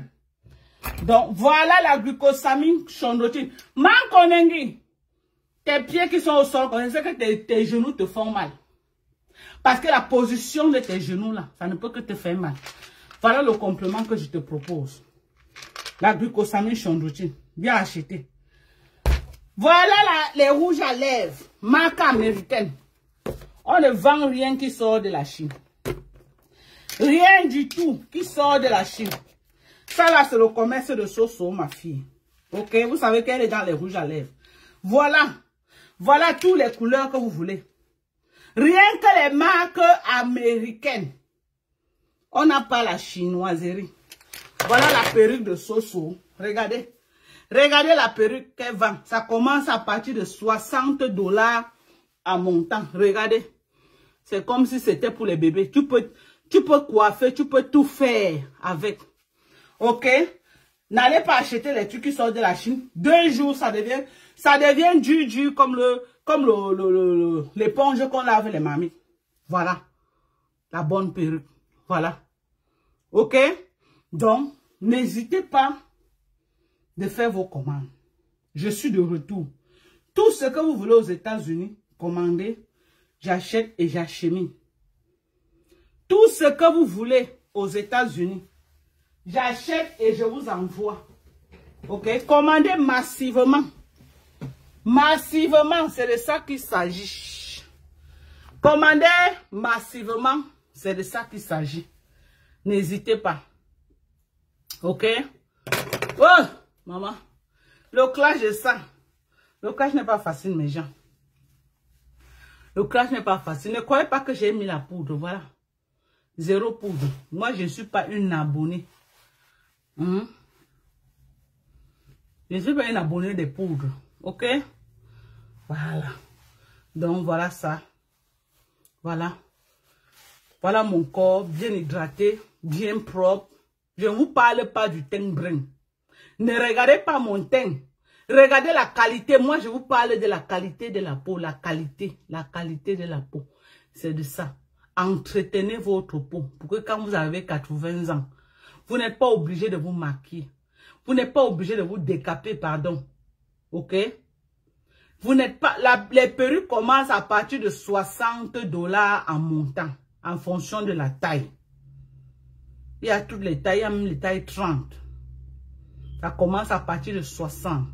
S1: Donc, voilà la glucosamine chondroïtine. Mankonengi, tes pieds qui sont au sol, je sais que tes genoux te font mal. Parce que la position de tes genoux là, ça ne peut que te faire mal. Voilà le complément que je te propose. La glucosamine chondroïtine. Bien acheté. Voilà les rouges à lèvres. Marque américaine. On ne vend rien qui sort de la Chine. Rien du tout qui sort de la Chine. Ça là, c'est le commerce de Soso, ma fille. Ok, vous savez qu'elle est dans les rouges à lèvres. Voilà. Voilà toutes les couleurs que vous voulez. Rien que les marques américaines. On n'a pas la chinoiserie. Voilà la perruque de Soso. Regardez. Regardez la perruque qu'elle vend. Ça commence à partir de 60 $ en montant. Regardez. C'est comme si c'était pour les bébés. Tu peux coiffer, tu peux tout faire avec. Ok? N'allez pas acheter les trucs qui sortent de la Chine. 2 jours, ça devient dur comme l'éponge qu'on lave les mamies. Voilà. La bonne perruque. Voilà. Ok? Donc, n'hésitez pas de faire vos commandes. Je suis de retour. Tout ce que vous voulez aux États-Unis, commandez, j'achète et j'achemine. Tout ce que vous voulez aux États-Unis, j'achète et je vous envoie. Ok? Commandez massivement. Massivement, c'est de ça qu'il s'agit. Commandez massivement, c'est de ça qu'il s'agit. N'hésitez pas. Ok? Oh, maman. Le clash de ça. Le clash n'est pas facile, mes gens. Le clash n'est pas facile. Ne croyez pas que j'ai mis la poudre. Voilà. 0 poudre. Moi, je ne suis pas une abonnée. Je ne suis pas une abonnée de poudre. Ok? Voilà. Donc, voilà ça. Voilà. Voilà mon corps bien hydraté, bien propre. Je ne vous parle pas du teint brun. Ne regardez pas mon teint. Regardez la qualité. Moi, je vous parle de la qualité de la peau. La qualité de la peau. C'est de ça. Entretenez votre peau. Pour que quand vous avez 80 ans, vous n'êtes pas obligé de vous maquiller. Vous n'êtes pas obligé de vous décaper, pardon. Ok? Vous n'êtes pas... les perruques commencent à partir de 60 $ en montant. En fonction de la taille. Il y a toutes les tailles, il y a même les tailles 30. Ça commence à partir de 60.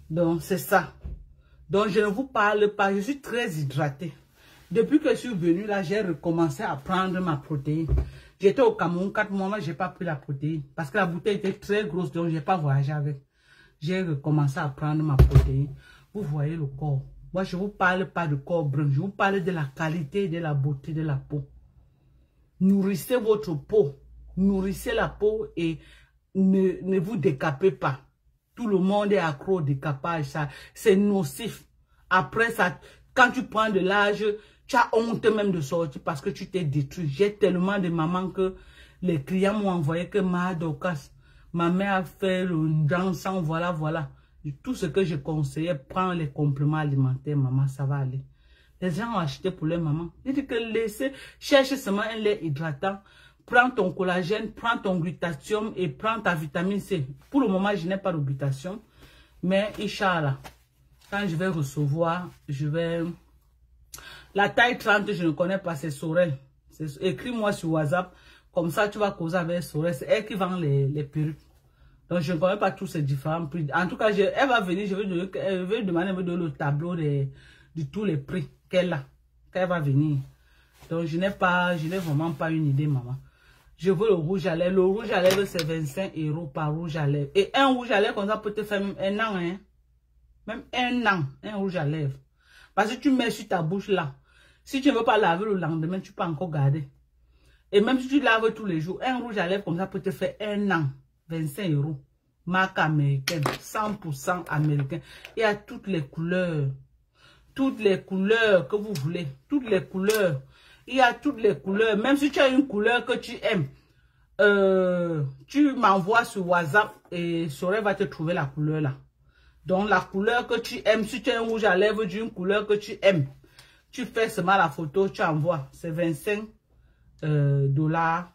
S1: Donc, c'est ça. Donc, je ne vous parle pas. Je suis très hydratée. Depuis que je suis venue là, j'ai recommencé à prendre ma protéine. J'étais au Cameroun 4 mois, mais je n'ai pas pris la protéine. Parce que la bouteille était très grosse, donc je n'ai pas voyagé avec. J'ai recommencé à prendre ma protéine. Vous voyez le corps. Moi, je ne vous parle pas de corps brun. Je vous parle de la qualité et de la beauté de la peau. Nourrissez votre peau. Nourrissez la peau et ne vous décapez pas. Tout le monde est accro au décapage. C'est nocif. Après, ça, quand tu prends de l'âge, tu as honte même de sortir parce que tu t'es détruit. J'ai tellement de mamans que les clients m'ont envoyé que ma mère a fait le dansant, voilà, voilà. Tout ce que je conseillais, prends les compléments alimentaires, maman, ça va aller. Les gens ont acheté pour leur maman. Ils disent que laissez, cherche seulement un lait hydratant. Prends ton collagène, prends ton glutathium et prends ta vitamine C. Pour le moment, je n'ai pas de glutathium. Mais, Inch'Allah, quand je vais recevoir, je vais... La taille 30, je ne connais pas, c'est Sorel. Écris-moi sur WhatsApp. Comme ça, tu vas causer avec Sorel. C'est elle qui vend les perruques. Donc, je ne connais pas tous ces différents prix. En tout cas, elle va venir, je vais demander de me donner le tableau de tous les prix qu'elle a. Quand elle va venir. Donc, je n'ai vraiment pas une idée, maman. Je veux le rouge à lèvres. Le rouge à lèvres, c'est 25 € par rouge à lèvres. Et un rouge à lèvres, comme ça, peut te faire même un an, hein. Même un an, un rouge à lèvres. Parce que tu mets sur ta bouche là. Si tu ne veux pas laver le lendemain, tu peux encore garder. Et même si tu laves tous les jours, un rouge à lèvres comme ça peut te faire un an. 25 €. Marque américaine. 100% américain. Il y a toutes les couleurs. Toutes les couleurs que vous voulez. Toutes les couleurs. Il y a toutes les couleurs. Même si tu as une couleur que tu aimes. Tu m'envoies sur WhatsApp et Sorel va te trouver la couleur là. Donc la couleur que tu aimes. Si tu as un rouge à lèvres d'une couleur que tu aimes. Tu fais seulement la photo, tu envoies. C'est 25 $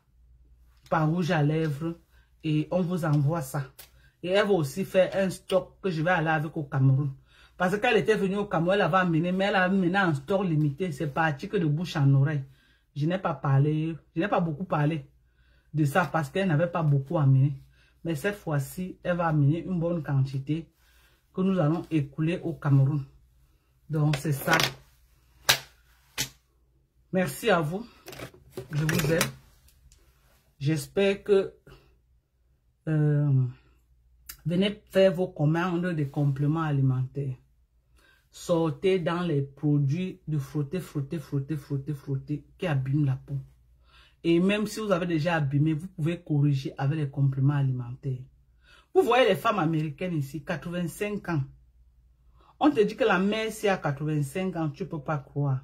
S1: par rouge à lèvres. Et on vous envoie ça. Et elle va aussi faire un stock que je vais aller avec au Cameroun. Parce qu'elle était venue au Cameroun, elle avait amené, mais elle a amené un stock limité. C'est parti que de bouche en oreille. Je n'ai pas parlé, je n'ai pas beaucoup parlé de ça parce qu'elle n'avait pas beaucoup amené. Mais cette fois-ci, elle va amener une bonne quantité que nous allons écouler au Cameroun. Donc c'est ça. Merci à vous. Je vous aime. J'espère que venez faire vos commandes de compléments alimentaires. Sortez dans les produits de frotter qui abîment la peau. Et même si vous avez déjà abîmé, vous pouvez corriger avec les compléments alimentaires. Vous voyez les femmes américaines ici, 85 ans. On te dit que la mère, c'est à 85 ans, tu ne peux pas croire.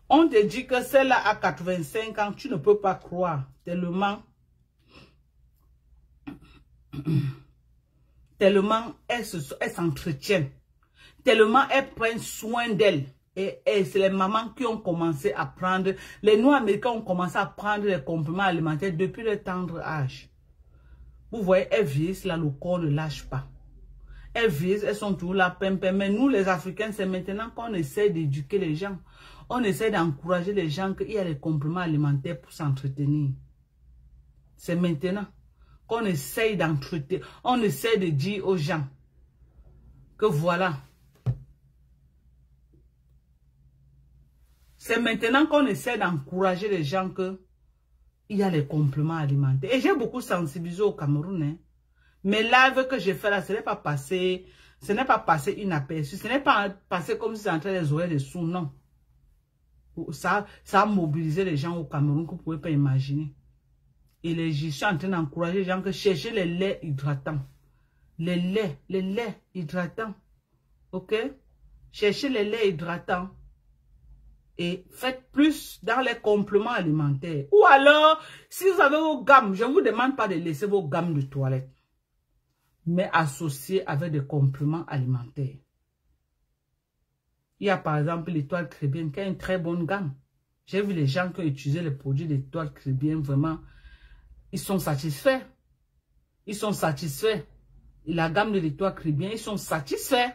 S1: On te dit que celle-là a 85 ans, tu ne peux pas croire. Tellement elles s'entretiennent. Tellement elles prennent soin d'elles. Et c'est les mamans qui ont commencé à prendre, les Noirs américains ont commencé à prendre les compléments alimentaires depuis le tendre âge. Vous voyez, elles vieillissent là, le corps ne lâche pas. Elles vieillissent, elles sont toujours là, mais nous les Africains, c'est maintenant qu'on essaie d'éduquer les gens. On essaie d'encourager les gens qu'il y a des compléments alimentaires pour s'entretenir. C'est maintenant qu'on essaie d'entretenir. On essaie de dire aux gens que voilà. C'est maintenant qu'on essaie d'encourager les gens qu'il y a les compléments alimentaires. Et j'ai beaucoup sensibilisé au Cameroun. Hein. Mais live que j'ai fait là, ce n'est pas passé inaperçu. Ce n'est pas passé comme si c'était entre les oreilles des sous, non. Ça a mobilisé les gens au Cameroun que vous ne pouvez pas imaginer. Et je suis en train d'encourager les gens que chercher les laits hydratants. Les laits hydratants. Ok? Cherchez les laits hydratants. Et faites plus dans les compléments alimentaires. Ou alors, si vous avez vos gammes, je ne vous demande pas de laisser vos gammes de toilette. Mais associées avec des compléments alimentaires. Il y a par exemple l'étoile chrétienne qui a une très bonne gamme. J'ai vu les gens qui ont utilisé les produits de l'étoile chrétienne, vraiment, ils sont satisfaits. Ils sont satisfaits. Et la gamme de l'étoile chrétienne, ils sont satisfaits.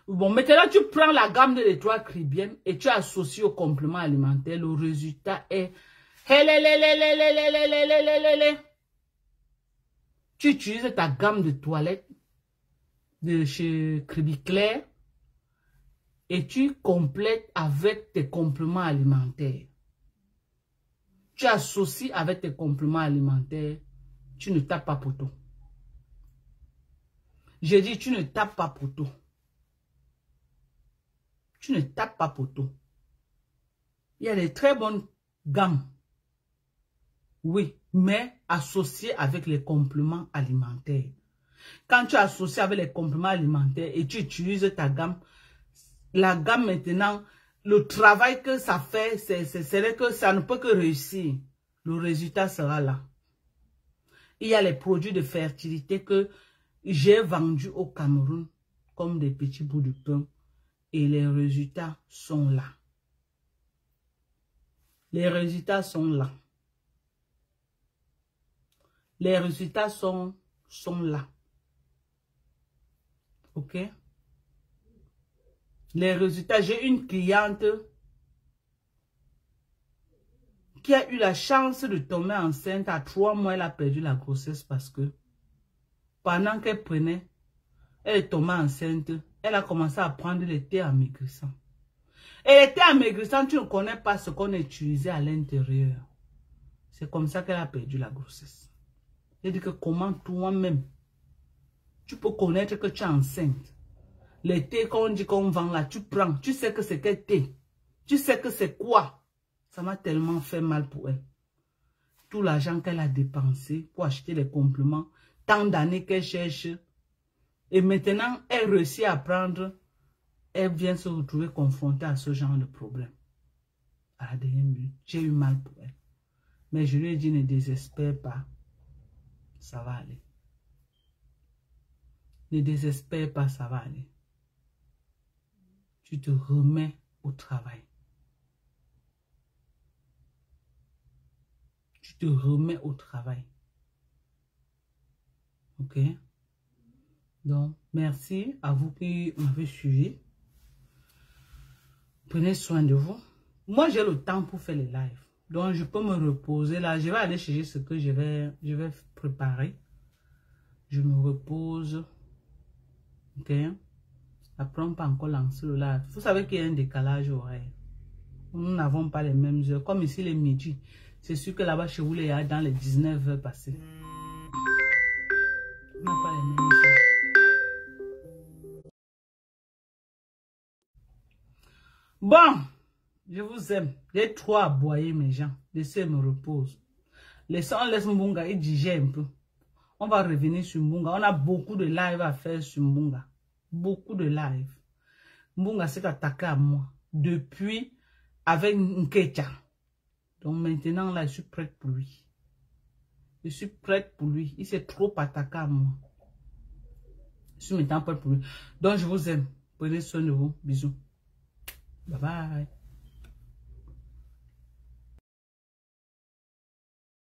S1: Bon, maintenant tu prends la gamme de l'étoile chrétienne et tu associes au complément alimentaire. Le résultat est... Tu utilises ta gamme de toilette de chez Crédit Clair et tu complètes avec tes compléments alimentaires. Tu associes avec tes compléments alimentaires, tu ne tapes pas poteau. J'ai dit, tu ne tapes pas poteau. Tu ne tapes pas poteau. Il y a des très bonnes gammes. Oui, mais associées avec les compléments alimentaires. Quand tu associes avec les compléments alimentaires et tu utilises ta gamme, la gamme maintenant, le travail que ça fait, c'est que ça ne peut que réussir. Le résultat sera là. Il y a les produits de fertilité que j'ai vendus au Cameroun comme des petits bouts de pain et les résultats sont là. Les résultats sont là. Les résultats sont là. Ok? Les résultats, j'ai une cliente qui a eu la chance de tomber enceinte à 3 mois. Elle a perdu la grossesse parce que pendant qu'elle prenait, elle est tombée enceinte. Elle a commencé à prendre le thé amaigrissant. Et le thé amaigrissant, tu ne connais pas ce qu'on a utilisé à l'intérieur. C'est comme ça qu'elle a perdu la grossesse. Je dis que comment toi-même, tu peux connaître que tu es enceinte. Les thés qu'on dit qu'on vend là, tu prends. Tu sais que c'est quel thé. Tu sais que c'est quoi. Ça m'a tellement fait mal pour elle. Tout l'argent qu'elle a dépensé pour acheter les compléments. Tant d'années qu'elle cherche. Et maintenant, elle réussit à prendre. Elle vient se retrouver confrontée à ce genre de problème. À la dernière minute, j'ai eu mal pour elle. Mais je lui ai dit, ne désespère pas. Ça va aller. Ne désespère pas, ça va aller. Tu te remets au travail. Tu te remets au travail. Ok? Donc, merci à vous qui m'avez suivi. Prenez soin de vous. Moi, j'ai le temps pour faire les lives. Donc, je peux me reposer là. Je vais aller chercher ce que je vais préparer. Je me repose. Ok? Après, on peut encore lancer le live. Vous savez qu'il y a un décalage horaire. Nous n'avons pas les mêmes heures. Comme ici, les midi. C'est sûr que là-bas, chez vous, il y a dans les 19 heures passées. On n'a pas les mêmes heures. Bon, je vous aime. J'ai trop aboyé mes gens. Laissez me repose. On laisse Mbunga, il digère un peu. On va revenir sur Mbunga. On a beaucoup de live à faire sur Mbunga. Beaucoup de live. Mbunga s'est attaqué à moi. Depuis, avec Nkecha. Donc maintenant, là, je suis prête pour lui. Je suis prête pour lui. Il s'est trop attaqué à moi. Je suis maintenant prête pour lui. Donc, je vous aime. Prenez soin de vous. Bisous. Bye bye.